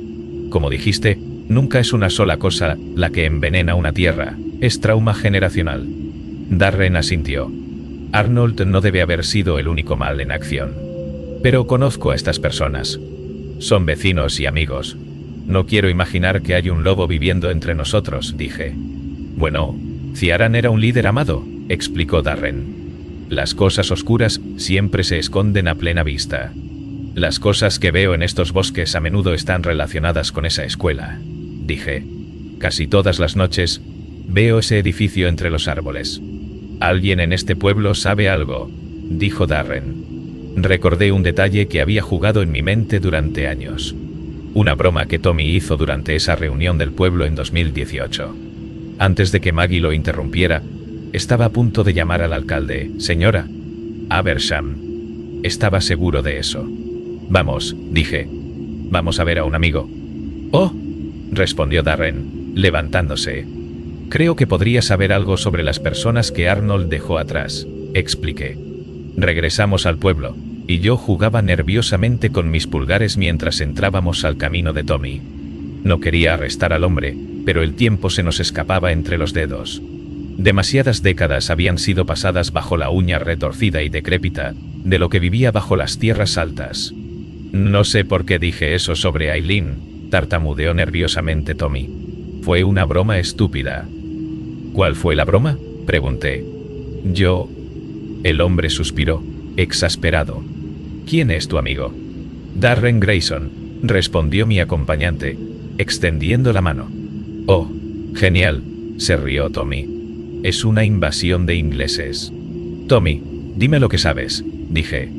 Como dijiste, nunca es una sola cosa la que envenena una tierra, es trauma generacional. Darren asintió. Arnold no debe haber sido el único mal en acción. Pero conozco a estas personas. Son vecinos y amigos. No quiero imaginar que hay un lobo viviendo entre nosotros, dije. Bueno, Ciaran era un líder amado, explicó Darren. Las cosas oscuras siempre se esconden a plena vista. Las cosas que veo en estos bosques a menudo están relacionadas con esa escuela, dije. Casi todas las noches veo ese edificio entre los árboles. Alguien en este pueblo sabe algo, dijo Darren. Recordé un detalle que había jugado en mi mente durante años. Una broma que Tommy hizo durante esa reunión del pueblo en 2018. Antes de que Maggie lo interrumpiera, estaba a punto de llamar al alcalde, señora Habersham. Estaba seguro de eso. Vamos, dije. Vamos a ver a un amigo. Oh, respondió Darren, levantándose. Creo que podría saber algo sobre las personas que Arnold dejó atrás, expliqué. Regresamos al pueblo, y yo jugaba nerviosamente con mis pulgares mientras entrábamos al camino de Tommy. No quería arrestar al hombre, pero el tiempo se nos escapaba entre los dedos. Demasiadas décadas habían sido pasadas bajo la uña retorcida y decrépita de lo que vivía bajo las tierras altas. No sé por qué dije eso sobre Aileen, tartamudeó nerviosamente Tommy. Fue una broma estúpida. ¿Cuál fue la broma?, pregunté. El hombre suspiró, exasperado. ¿Quién es tu amigo? Darren Grayson, respondió mi acompañante, extendiendo la mano. Oh, genial, se rió Tommy. Es una invasión de ingleses. Tommy, dime lo que sabes, dije.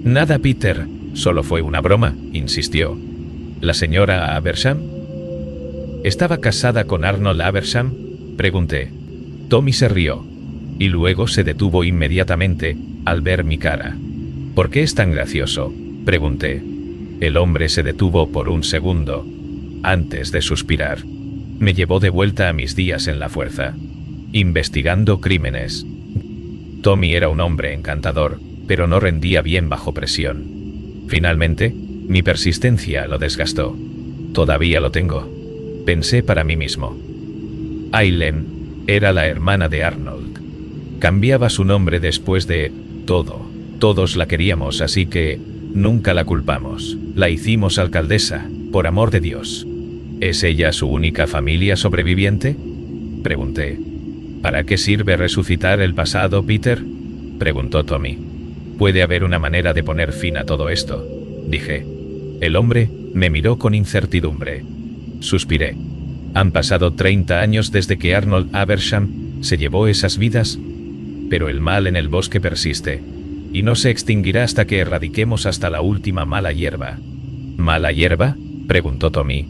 Nada, Peter, solo fue una broma, insistió. ¿La señora Habersham? ¿Estaba casada con Arnold Aversham?, pregunté. Tommy se rió. Y luego se detuvo inmediatamente, al ver mi cara. ¿Por qué es tan gracioso?, pregunté. El hombre se detuvo por un segundo, antes de suspirar. Me llevó de vuelta a mis días en la fuerza, investigando crímenes. Tommy era un hombre encantador, pero no rendía bien bajo presión. Finalmente, mi persistencia lo desgastó. Todavía lo tengo, pensé para mí mismo. Aileen era la hermana de Arnold. Cambiaba su nombre después de todo. Todos la queríamos, así que nunca la culpamos. La hicimos alcaldesa, por amor de Dios. ¿Es ella su única familia sobreviviente?, pregunté. ¿Para qué sirve resucitar el pasado, Peter?, preguntó Tommy. Puede haber una manera de poner fin a todo esto, dije. El hombre me miró con incertidumbre. Suspiré. Han pasado 30 años desde que Arnold Aversham se llevó esas vidas, pero el mal en el bosque persiste, y no se extinguirá hasta que erradiquemos hasta la última mala hierba. ¿Mala hierba?, preguntó Tommy.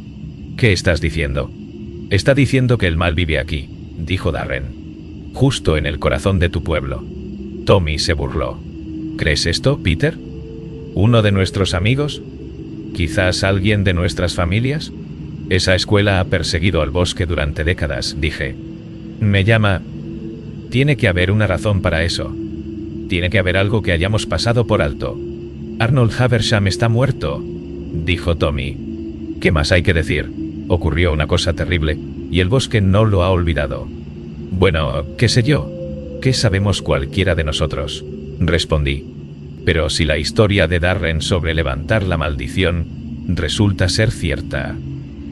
¿Qué estás diciendo? Está diciendo que el mal vive aquí, dijo Darren. Justo en el corazón de tu pueblo. Tommy se burló. ¿Crees esto, Peter? ¿Uno de nuestros amigos? ¿Quizás alguien de nuestras familias? Esa escuela ha perseguido al bosque durante décadas, dije. Me llama... Tiene que haber una razón para eso. Tiene que haber algo que hayamos pasado por alto. Arnold Aversham está muerto, dijo Tommy. ¿Qué más hay que decir? Ocurrió una cosa terrible, y el bosque no lo ha olvidado. Bueno, qué sé yo. ¿Qué sabemos cualquiera de nosotros?, respondí. Pero si la historia de Darren sobre levantar la maldición resulta ser cierta.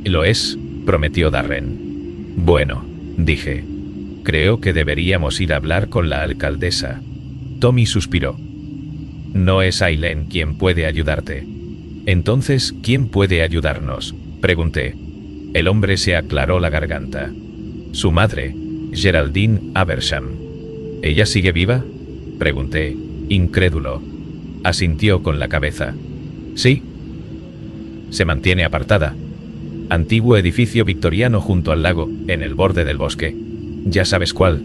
Lo es, prometió Darren. Bueno, dije. Creo que deberíamos ir a hablar con la alcaldesa. Tommy suspiró. No es Aileen quien puede ayudarte. Entonces, ¿quién puede ayudarnos?, pregunté. El hombre se aclaró la garganta. Su madre, Geraldine Aversham. ¿Ella sigue viva?, pregunté, incrédulo. Asintió con la cabeza. Sí. Se mantiene apartada. Antiguo edificio victoriano junto al lago, en el borde del bosque. Ya sabes cuál.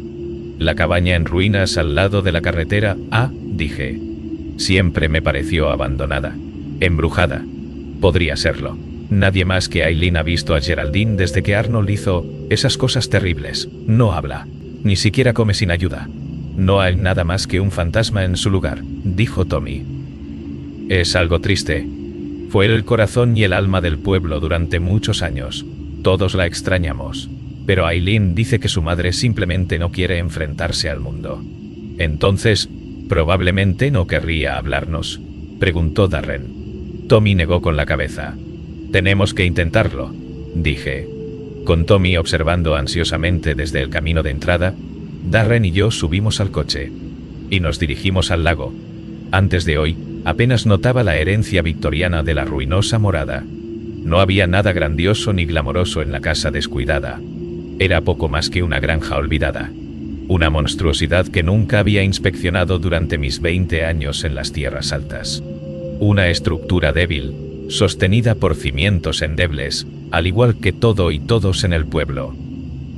La cabaña en ruinas al lado de la carretera. Ah, dije. Siempre me pareció abandonada. Embrujada. Podría serlo. Nadie más que Aileen ha visto a Geraldine desde que Arnold hizo esas cosas terribles. No habla. Ni siquiera come sin ayuda. No hay nada más que un fantasma en su lugar, dijo Tommy. Es algo triste. Fue el corazón y el alma del pueblo durante muchos años. Todos la extrañamos. Pero Aileen dice que su madre simplemente no quiere enfrentarse al mundo. Entonces, probablemente no querría hablarnos, preguntó Darren. Tommy negó con la cabeza. Tenemos que intentarlo, dije. Con Tommy observando ansiosamente desde el camino de entrada, Darren y yo subimos al coche y nos dirigimos al lago. Antes de hoy, apenas notaba la herencia victoriana de la ruinosa morada. No había nada grandioso ni glamoroso en la casa descuidada. Era poco más que una granja olvidada. Una monstruosidad que nunca había inspeccionado durante mis 20 años en las tierras altas. Una estructura débil, sostenida por cimientos endebles, al igual que todo y todos en el pueblo.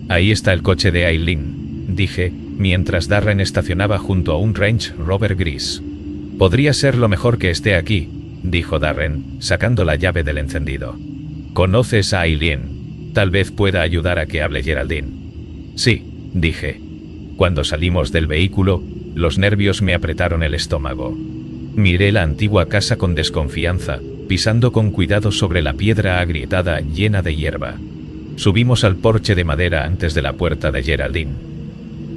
Ahí está el coche de Aileen, dije, mientras Darren estacionaba junto a un Range Rover gris. Podría ser lo mejor que esté aquí, dijo Darren, sacando la llave del encendido. ¿Conoces a Aileen? Tal vez pueda ayudar a que hable Geraldine. Sí, dije. Cuando salimos del vehículo, los nervios me apretaron el estómago. Miré la antigua casa con desconfianza, pisando con cuidado sobre la piedra agrietada llena de hierba. Subimos al porche de madera antes de la puerta de Geraldine.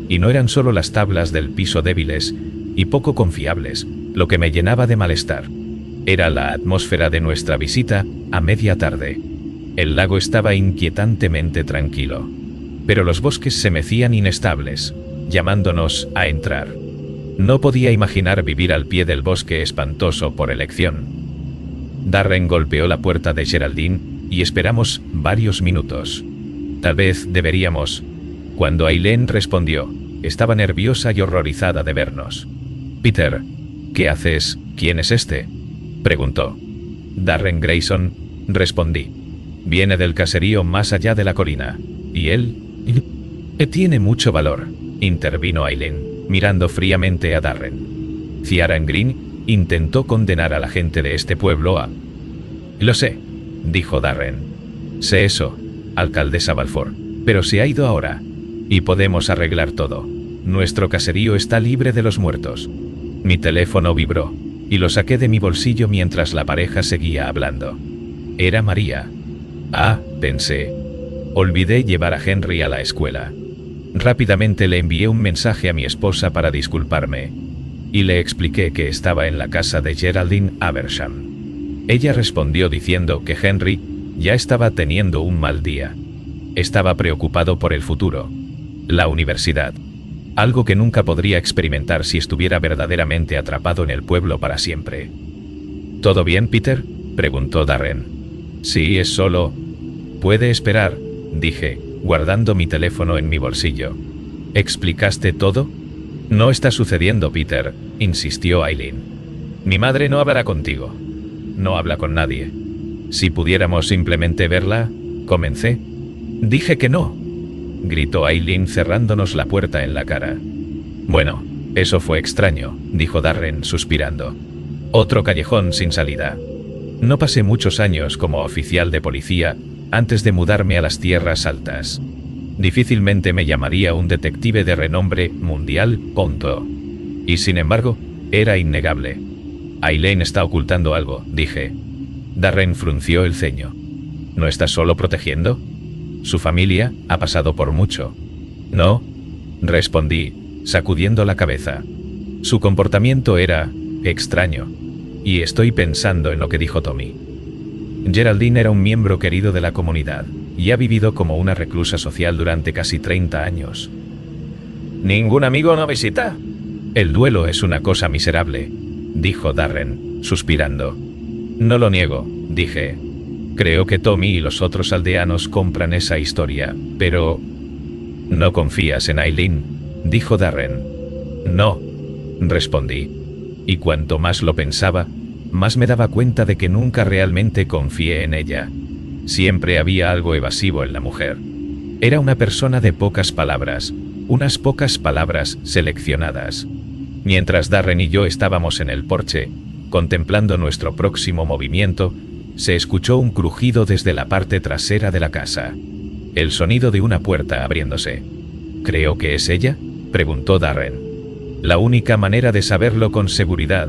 Y no eran solo las tablas del piso débiles y poco confiables, lo que me llenaba de malestar. Era la atmósfera de nuestra visita a media tarde. El lago estaba inquietantemente tranquilo, pero los bosques se mecían inestables, llamándonos a entrar. No podía imaginar vivir al pie del bosque espantoso por elección. Darren golpeó la puerta de Geraldine y esperamos varios minutos. Tal vez deberíamos. Cuando Aileen respondió, estaba nerviosa y horrorizada de vernos. Peter, ¿qué haces? ¿Quién es este?, preguntó. Darren Grayson, respondí. Viene del caserío más allá de la colina. Y él tiene mucho valor, intervino Aileen, mirando fríamente a Darren. Ciaran Green intentó condenar a la gente de este pueblo a... Lo sé, dijo Darren. Sé eso, alcaldesa Balfour, pero se ha ido ahora. Y podemos arreglar todo. Nuestro caserío está libre de los muertos. Mi teléfono vibró, y lo saqué de mi bolsillo mientras la pareja seguía hablando. Era María. Ah, pensé. Olvidé llevar a Henry a la escuela. Rápidamente le envié un mensaje a mi esposa para disculparme, y le expliqué que estaba en la casa de Geraldine Abersham. Ella respondió diciendo que Henry ya estaba teniendo un mal día. Estaba preocupado por el futuro, la universidad, algo que nunca podría experimentar si estuviera verdaderamente atrapado en el pueblo para siempre. ¿Todo bien, Peter?, preguntó Darren. Sí, es solo... Puede esperar, dije, guardando mi teléfono en mi bolsillo. ¿Explicaste todo? No está sucediendo, Peter, insistió Aileen. Mi madre no hablará contigo. No habla con nadie. Si pudiéramos simplemente verla, comencé. Dije que no, gritó Aileen cerrándonos la puerta en la cara. Bueno, eso fue extraño, dijo Darren suspirando. Otro callejón sin salida. No pasé muchos años como oficial de policía antes de mudarme a las tierras altas. Difícilmente me llamaría un detective de renombre mundial, punto. Y sin embargo, era innegable. Aileen está ocultando algo, dije. Darren frunció el ceño. ¿No está solo protegiendo? Su familia ha pasado por mucho. No, respondí, sacudiendo la cabeza. Su comportamiento era extraño. Y estoy pensando en lo que dijo Tommy. Geraldine era un miembro querido de la comunidad, y ha vivido como una reclusa social durante casi 30 años. ¿Ningún amigo no visita? El duelo es una cosa miserable, dijo Darren, suspirando. No lo niego, dije. Creo que Tommy y los otros aldeanos compran esa historia, pero... ¿No confías en Aileen?, dijo Darren. No, respondí. Y cuanto más lo pensaba, más me daba cuenta de que nunca realmente confié en ella. Siempre había algo evasivo en la mujer. Era una persona de pocas palabras, unas pocas palabras seleccionadas. Mientras Darren y yo estábamos en el porche, contemplando nuestro próximo movimiento, se escuchó un crujido desde la parte trasera de la casa. El sonido de una puerta abriéndose. ¿Creo que es ella?, preguntó Darren. La única manera de saberlo con seguridad,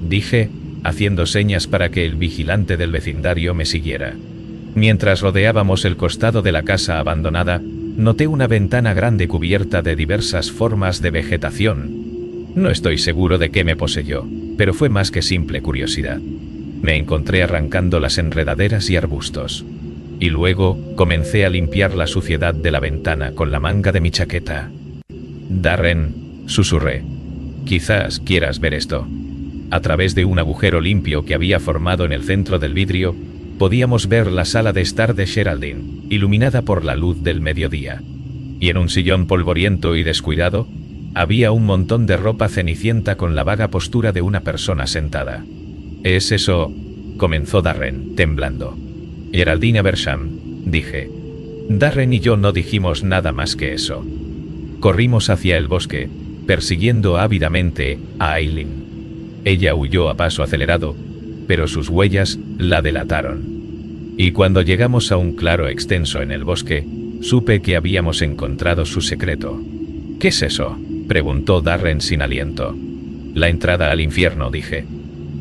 dije, haciendo señas para que el vigilante del vecindario me siguiera. Mientras rodeábamos el costado de la casa abandonada, noté una ventana grande cubierta de diversas formas de vegetación. No estoy seguro de qué me poseyó, pero fue más que simple curiosidad. Me encontré arrancando las enredaderas y arbustos. Y luego comencé a limpiar la suciedad de la ventana con la manga de mi chaqueta. Darren, susurré. Quizás quieras ver esto. A través de un agujero limpio que había formado en el centro del vidrio, podíamos ver la sala de estar de Geraldine, iluminada por la luz del mediodía. Y en un sillón polvoriento y descuidado, había un montón de ropa cenicienta con la vaga postura de una persona sentada. «¿Es eso?», comenzó Darren, temblando. «Geraldine Abersham», dije. Darren y yo no dijimos nada más que eso. Corrimos hacia el bosque, persiguiendo ávidamente a Aileen. Ella huyó a paso acelerado, pero sus huellas la delataron. Y cuando llegamos a un claro extenso en el bosque, supe que habíamos encontrado su secreto. «¿Qué es eso?», preguntó Darren sin aliento. «La entrada al infierno», dije.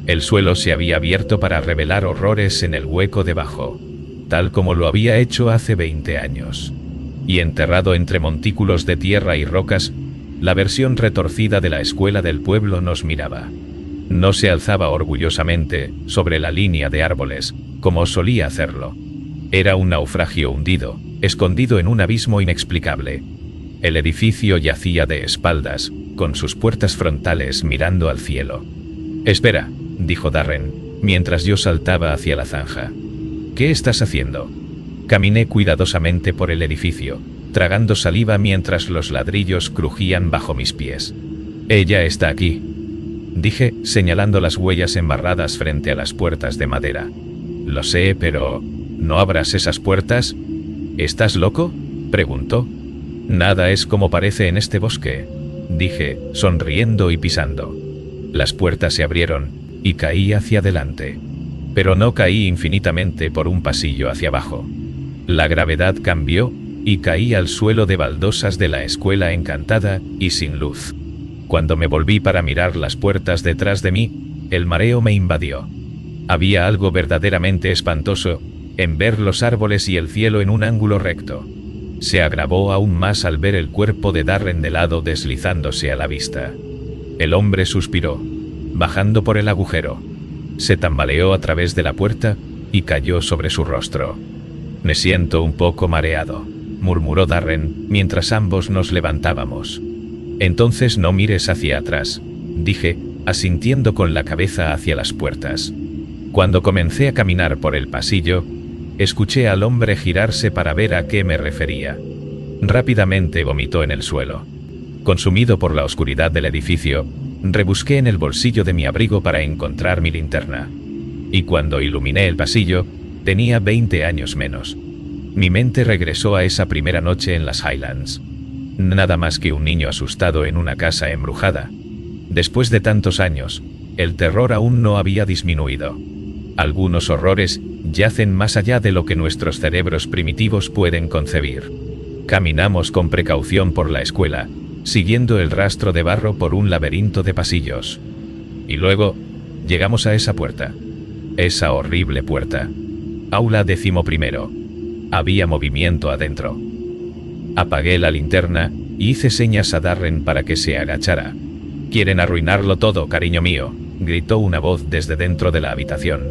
El suelo se había abierto para revelar horrores en el hueco debajo, tal como lo había hecho hace 20 años. Y enterrado entre montículos de tierra y rocas, la versión retorcida de la escuela del pueblo nos miraba. No se alzaba orgullosamente sobre la línea de árboles, como solía hacerlo. Era un naufragio hundido, escondido en un abismo inexplicable. El edificio yacía de espaldas, con sus puertas frontales mirando al cielo. «Espera», dijo Darren, mientras yo saltaba hacia la zanja. «¿Qué estás haciendo?». Caminé cuidadosamente por el edificio, tragando saliva mientras los ladrillos crujían bajo mis pies. «Ella está aquí», dije, señalando las huellas embarradas frente a las puertas de madera. «Lo sé, pero...». No abras esas puertas. ¿Estás loco?, preguntó. Nada es como parece en este bosque, dije, sonriendo y pisando. Las puertas se abrieron, y caí hacia adelante. Pero no caí infinitamente por un pasillo hacia abajo. La gravedad cambió, y caí al suelo de baldosas de la escuela encantada y sin luz. Cuando me volví para mirar las puertas detrás de mí, el mareo me invadió. Había algo verdaderamente espantoso en ver los árboles y el cielo en un ángulo recto. Se agravó aún más al ver el cuerpo de Darren de lado deslizándose a la vista. El hombre suspiró, bajando por el agujero. Se tambaleó a través de la puerta y cayó sobre su rostro. Me siento un poco mareado, murmuró Darren, mientras ambos nos levantábamos. Entonces no mires hacia atrás, dije, asintiendo con la cabeza hacia las puertas. Cuando comencé a caminar por el pasillo, escuché al hombre girarse para ver a qué me refería. Rápidamente vomitó en el suelo. Consumido por la oscuridad del edificio, rebusqué en el bolsillo de mi abrigo para encontrar mi linterna. Y cuando iluminé el pasillo, tenía 20 años menos. Mi mente regresó a esa primera noche en las Highlands. Nada más que un niño asustado en una casa embrujada. Después de tantos años, el terror aún no había disminuido. Algunos horrores yacen más allá de lo que nuestros cerebros primitivos pueden concebir. Caminamos con precaución por la escuela, siguiendo el rastro de barro por un laberinto de pasillos. Y luego, llegamos a esa puerta. Esa horrible puerta. Aula 11º. Había movimiento adentro. Apagué la linterna y hice señas a Darren para que se agachara. «Quieren arruinarlo todo, cariño mío», gritó una voz desde dentro de la habitación.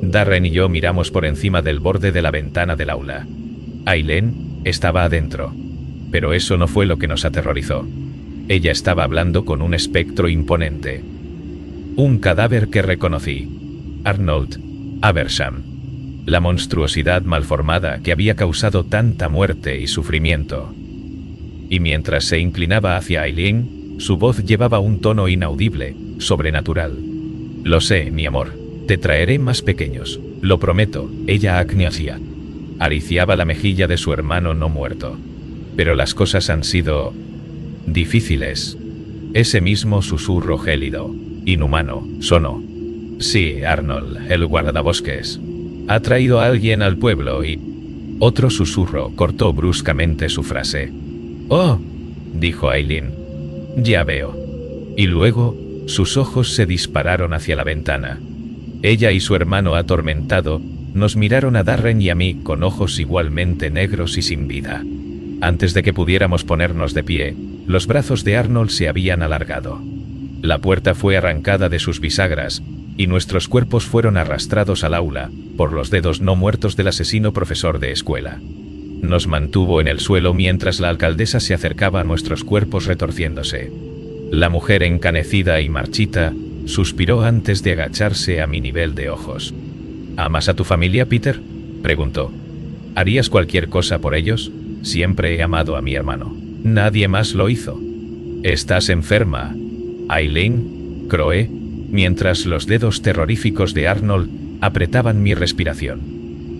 Darren y yo miramos por encima del borde de la ventana del aula. Aileen estaba adentro. Pero eso no fue lo que nos aterrorizó. Ella estaba hablando con un espectro imponente. Un cadáver que reconocí. Arnold Aversham. La monstruosidad malformada que había causado tanta muerte y sufrimiento. Y mientras se inclinaba hacia Aileen, su voz llevaba un tono inaudible, sobrenatural. «Lo sé, mi amor. Te traeré más pequeños. Lo prometo», ella acquiescía. Acariciaba la mejilla de su hermano no muerto. «Pero las cosas han sido difíciles». Ese mismo susurro gélido, inhumano, sonó. «Sí, Arnold, el guardabosques. Ha traído a alguien al pueblo y...» Otro susurro cortó bruscamente su frase. «Oh», dijo Aileen. «Ya veo». Y luego, sus ojos se dispararon hacia la ventana. Ella y su hermano atormentado nos miraron a Darren y a mí con ojos igualmente negros y sin vida. Antes de que pudiéramos ponernos de pie, los brazos de Arnold se habían alargado. La puerta fue arrancada de sus bisagras, y nuestros cuerpos fueron arrastrados al aula por los dedos no muertos del asesino profesor de escuela. Nos mantuvo en el suelo mientras la alcaldesa se acercaba a nuestros cuerpos retorciéndose. La mujer encanecida y marchita suspiró antes de agacharse a mi nivel de ojos. «¿Amas a tu familia, Peter?», preguntó. «¿Harías cualquier cosa por ellos? Siempre he amado a mi hermano. Nadie más lo hizo». «¿Estás enferma, Aileen?», croé, mientras los dedos terroríficos de Arnold apretaban mi respiración.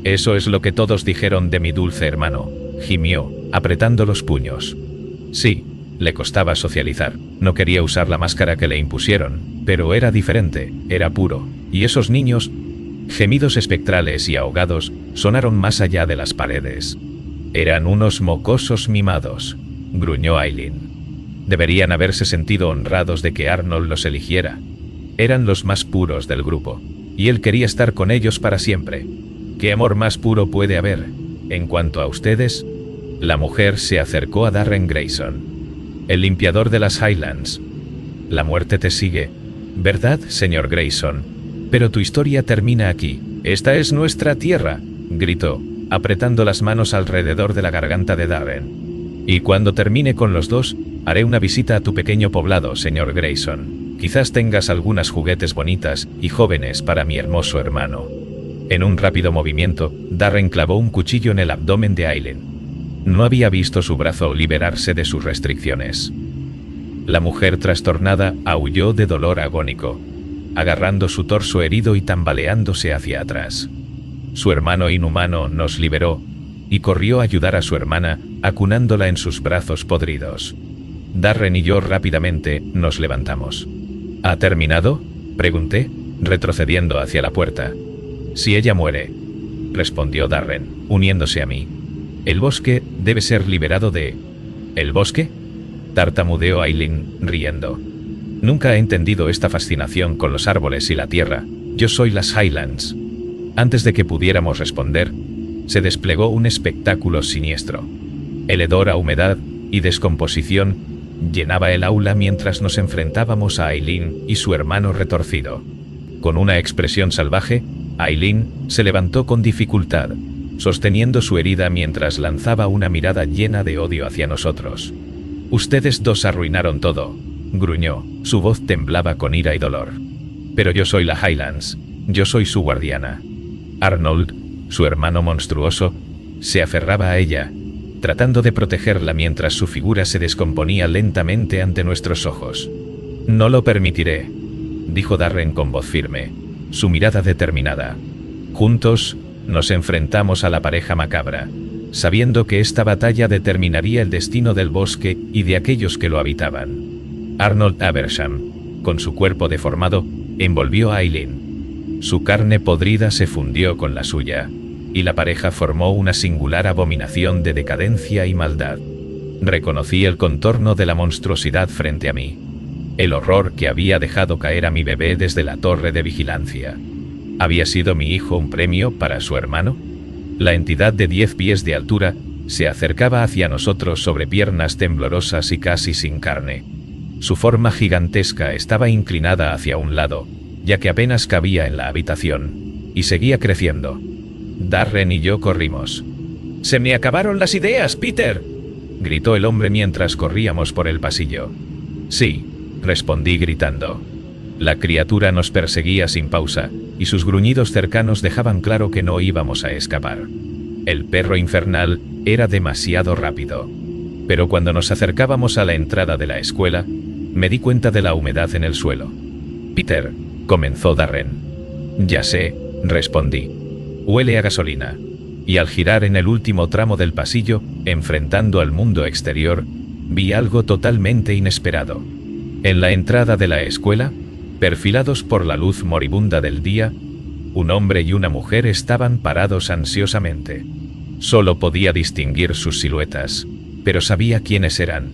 «Eso es lo que todos dijeron de mi dulce hermano», gimió, apretando los puños. Sí, le costaba socializar, no quería usar la máscara que le impusieron, pero era diferente, era puro, y esos niños, gemidos espectrales y ahogados, sonaron más allá de las paredes. «Eran unos mocosos mimados», gruñó Aileen. «Deberían haberse sentido honrados de que Arnold los eligiera. Eran los más puros del grupo, y él quería estar con ellos para siempre. ¿Qué amor más puro puede haber? En cuanto a ustedes...». La mujer se acercó a Darren Grayson. «El limpiador de las Highlands. La muerte te sigue, ¿verdad, señor Grayson? Pero tu historia termina aquí. Esta es nuestra tierra», gritó, apretando las manos alrededor de la garganta de Darren. «Y cuando termine con los dos, haré una visita a tu pequeño poblado, señor Grayson. Quizás tengas algunas juguetes bonitas y jóvenes para mi hermoso hermano». En un rápido movimiento, Darren clavó un cuchillo en el abdomen de Aileen. No había visto su brazo liberarse de sus restricciones. La mujer trastornada aulló de dolor agónico, agarrando su torso herido y tambaleándose hacia atrás. Su hermano inhumano nos liberó y corrió a ayudar a su hermana, acunándola en sus brazos podridos. Darren y yo rápidamente nos levantamos. ¿Ha terminado?, pregunté, retrocediendo hacia la puerta. Si ella muere, respondió Darren, uniéndose a mí. El bosque debe ser liberado de... ¿El bosque?, tartamudeó Aileen, riendo. Nunca he entendido esta fascinación con los árboles y la tierra. Yo soy las Highlands. Antes de que pudiéramos responder, se desplegó un espectáculo siniestro. El hedor a humedad y descomposición llenaba el aula mientras nos enfrentábamos a Aileen y su hermano retorcido. Con una expresión salvaje, Aileen se levantó con dificultad, sosteniendo su herida mientras lanzaba una mirada llena de odio hacia nosotros. «Ustedes dos arruinaron todo», gruñó, su voz temblaba con ira y dolor. «Pero yo soy la Highlands, yo soy su guardiana». Arnold, su hermano monstruoso, se aferraba a ella, tratando de protegerla mientras su figura se descomponía lentamente ante nuestros ojos. «No lo permitiré», dijo Darren con voz firme, su mirada determinada. Juntos, nos enfrentamos a la pareja macabra, sabiendo que esta batalla determinaría el destino del bosque y de aquellos que lo habitaban. Arnold Abersham, con su cuerpo deformado, envolvió a Aileen. Su carne podrida se fundió con la suya, y la pareja formó una singular abominación de decadencia y maldad. Reconocí el contorno de la monstruosidad frente a mí. El horror que había dejado caer a mi bebé desde la torre de vigilancia. ¿Había sido mi hijo un premio para su hermano? La entidad de 10 pies de altura se acercaba hacia nosotros sobre piernas temblorosas y casi sin carne. Su forma gigantesca estaba inclinada hacia un lado, ya que apenas cabía en la habitación, y seguía creciendo. Darren y yo corrimos. «¡Se me acabaron las ideas, Peter!», gritó el hombre mientras corríamos por el pasillo. «Sí», respondí gritando. La criatura nos perseguía sin pausa, y sus gruñidos cercanos dejaban claro que no íbamos a escapar. El perro infernal era demasiado rápido. Pero cuando nos acercábamos a la entrada de la escuela, me di cuenta de la humedad en el suelo. «Peter», comenzó Darren. «Ya sé», respondí. «Huele a gasolina». Y al girar en el último tramo del pasillo, enfrentando al mundo exterior, vi algo totalmente inesperado. En la entrada de la escuela, perfilados por la luz moribunda del día, un hombre y una mujer estaban parados ansiosamente. Solo podía distinguir sus siluetas, pero sabía quiénes eran.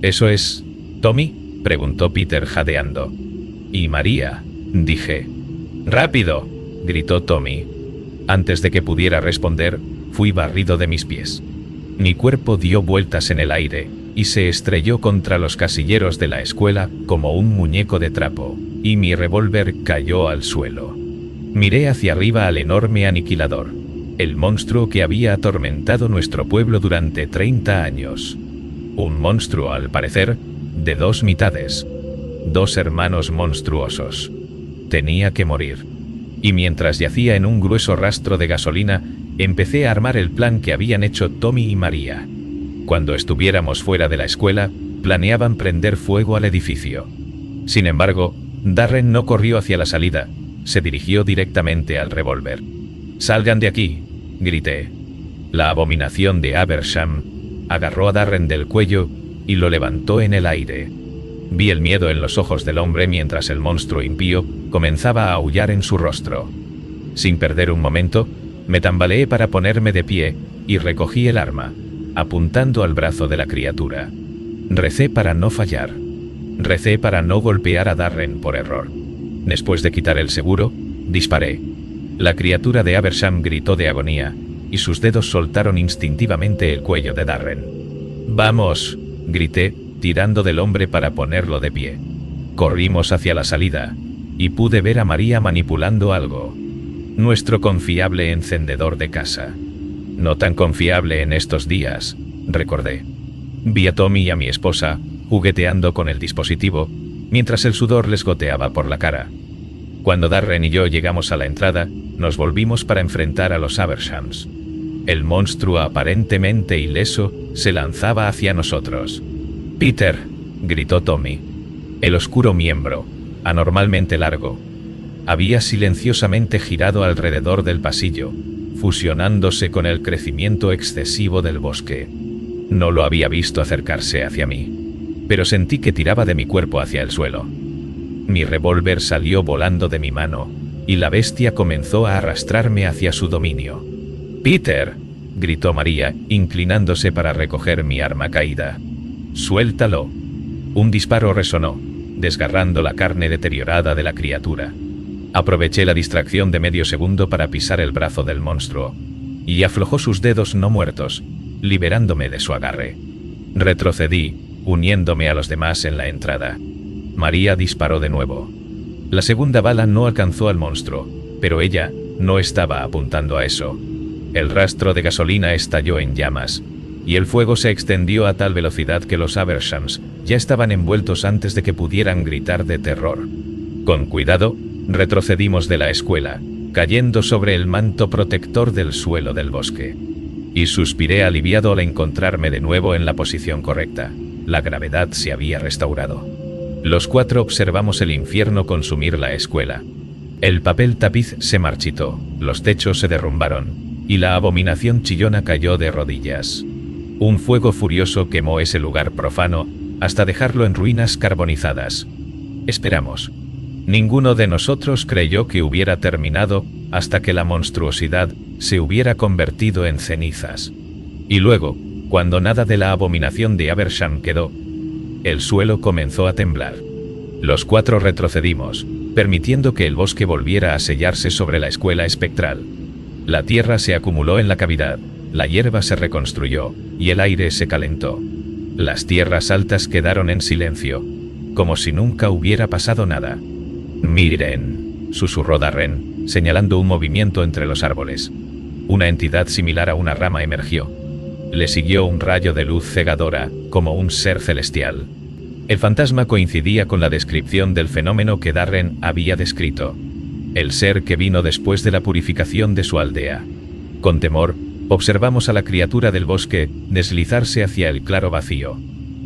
«¿Eso es Tommy?», preguntó Peter jadeando. «Y María», dije. «¡Rápido!», gritó Tommy. Antes de que pudiera responder, fui barrido de mis pies. Mi cuerpo dio vueltas en el aire y se estrelló contra los casilleros de la escuela como un muñeco de trapo, y mi revólver cayó al suelo. Miré hacia arriba al enorme aniquilador, el monstruo que había atormentado nuestro pueblo durante 30 años. Un monstruo, al parecer, de 2 mitades. 2 hermanos monstruosos. Tenía que morir. Y mientras yacía en un grueso rastro de gasolina, empecé a armar el plan que habían hecho Tommy y María. Cuando estuviéramos fuera de la escuela, planeaban prender fuego al edificio. Sin embargo, Darren no corrió hacia la salida, se dirigió directamente al revólver. «¡Salgan de aquí!», grité. La abominación de Abersham agarró a Darren del cuello y lo levantó en el aire. Vi el miedo en los ojos del hombre mientras el monstruo impío comenzaba a aullar en su rostro. Sin perder un momento, me tambaleé para ponerme de pie y recogí el arma, apuntando al brazo de la criatura. Recé para no fallar. Recé para no golpear a Darren por error. Después de quitar el seguro, disparé. La criatura de Abersham gritó de agonía, y sus dedos soltaron instintivamente el cuello de Darren. «¡Vamos!», grité, tirando del hombre para ponerlo de pie. Corrimos hacia la salida, y pude ver a María manipulando algo. Nuestro confiable encendedor de casa. No tan confiable en estos días, recordé. Vi a Tommy y a mi esposa jugueteando con el dispositivo, mientras el sudor les goteaba por la cara. Cuando Darren y yo llegamos a la entrada, nos volvimos para enfrentar a los Abershams. El monstruo aparentemente ileso se lanzaba hacia nosotros. «¡Peter!», gritó Tommy. El oscuro miembro, anormalmente largo, había silenciosamente girado alrededor del pasillo, fusionándose con el crecimiento excesivo del bosque. No lo había visto acercarse hacia mí, pero sentí que tiraba de mi cuerpo hacia el suelo. Mi revólver salió volando de mi mano, y la bestia comenzó a arrastrarme hacia su dominio. «¡Peter!», gritó María, inclinándose para recoger mi arma caída. «¡Suéltalo!». Un disparo resonó, desgarrando la carne deteriorada de la criatura. Aproveché la distracción de medio segundo para pisar el brazo del monstruo, y aflojó sus dedos no muertos, liberándome de su agarre. Retrocedí, uniéndome a los demás en la entrada. María disparó de nuevo. La segunda bala no alcanzó al monstruo, pero ella no estaba apuntando a eso. El rastro de gasolina estalló en llamas, y el fuego se extendió a tal velocidad que los Abershams ya estaban envueltos antes de que pudieran gritar de terror. Con cuidado, retrocedimos de la escuela, cayendo sobre el manto protector del suelo del bosque. Y suspiré aliviado al encontrarme de nuevo en la posición correcta. La gravedad se había restaurado. Los 4 observamos el infierno consumir la escuela. El papel tapiz se marchitó, los techos se derrumbaron, y la abominación chillona cayó de rodillas. Un fuego furioso quemó ese lugar profano, hasta dejarlo en ruinas carbonizadas. Esperamos. Ninguno de nosotros creyó que hubiera terminado hasta que la monstruosidad se hubiera convertido en cenizas. Y luego, cuando nada de la abominación de Abersham quedó, el suelo comenzó a temblar. Los 4 retrocedimos, permitiendo que el bosque volviera a sellarse sobre la escuela espectral. La tierra se acumuló en la cavidad, la hierba se reconstruyó, y el aire se calentó. Las tierras altas quedaron en silencio, como si nunca hubiera pasado nada. «Miren», susurró Darren, señalando un movimiento entre los árboles. Una entidad similar a una rama emergió. Le siguió un rayo de luz cegadora, como un ser celestial. El fantasma coincidía con la descripción del fenómeno que Darren había descrito. El ser que vino después de la purificación de su aldea. Con temor, observamos a la criatura del bosque deslizarse hacia el claro vacío.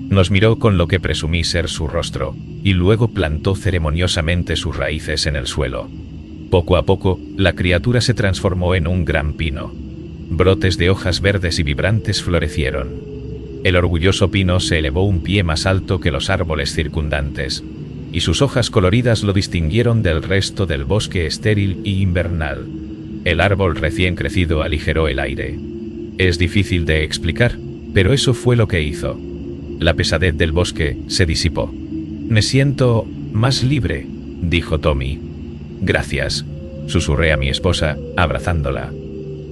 Nos miró con lo que presumí ser su rostro, y luego plantó ceremoniosamente sus raíces en el suelo. Poco a poco, la criatura se transformó en un gran pino. Brotes de hojas verdes y vibrantes florecieron. El orgulloso pino se elevó un pie más alto que los árboles circundantes, y sus hojas coloridas lo distinguieron del resto del bosque estéril y invernal. El árbol recién crecido aligeró el aire. Es difícil de explicar, pero eso fue lo que hizo. La pesadez del bosque se disipó. «Me siento más libre», dijo Tommy. «Gracias», susurré a mi esposa, abrazándola.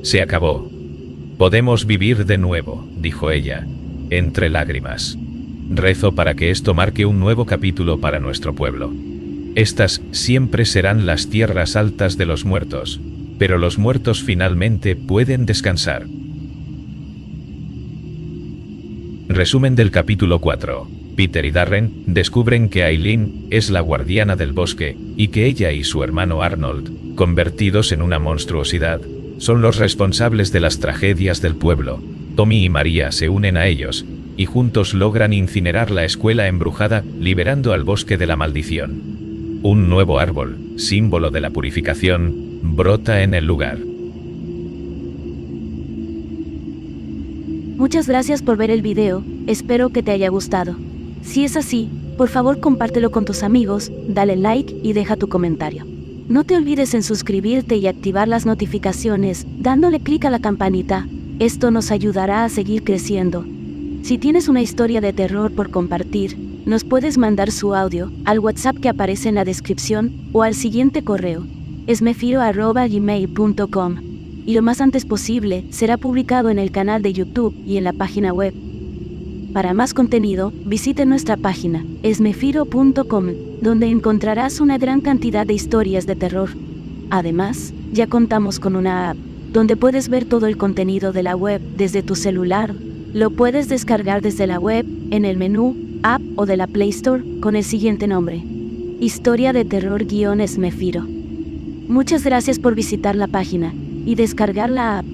«Se acabó. Podemos vivir de nuevo», dijo ella, entre lágrimas. «Rezo para que esto marque un nuevo capítulo para nuestro pueblo. Estas siempre serán las tierras altas de los muertos, pero los muertos finalmente pueden descansar». Resumen del capítulo 4. Peter y Darren descubren que Aileen es la guardiana del bosque, y que ella y su hermano Arnold, convertidos en una monstruosidad, son los responsables de las tragedias del pueblo. Tommy y María se unen a ellos, y juntos logran incinerar la escuela embrujada, liberando al bosque de la maldición. Un nuevo árbol, símbolo de la purificación, brota en el lugar. Muchas gracias por ver el video, espero que te haya gustado. Si es así, por favor compártelo con tus amigos, dale like y deja tu comentario. No te olvides en suscribirte y activar las notificaciones, dándole clic a la campanita. Esto nos ayudará a seguir creciendo. Si tienes una historia de terror por compartir, nos puedes mandar su audio al WhatsApp que aparece en la descripción o al siguiente correo, esmefiro@gmail.com. Y lo más antes posible será publicado en el canal de YouTube y en la página web. Para más contenido, visite nuestra página, esmefiro.com, donde encontrarás una gran cantidad de historias de terror. Además, ya contamos con una app, donde puedes ver todo el contenido de la web desde tu celular. Lo puedes descargar desde la web, en el menú, App o de la Play Store, con el siguiente nombre: Historia de Terror-Esmefiro. Muchas gracias por visitar la página y descargar la app.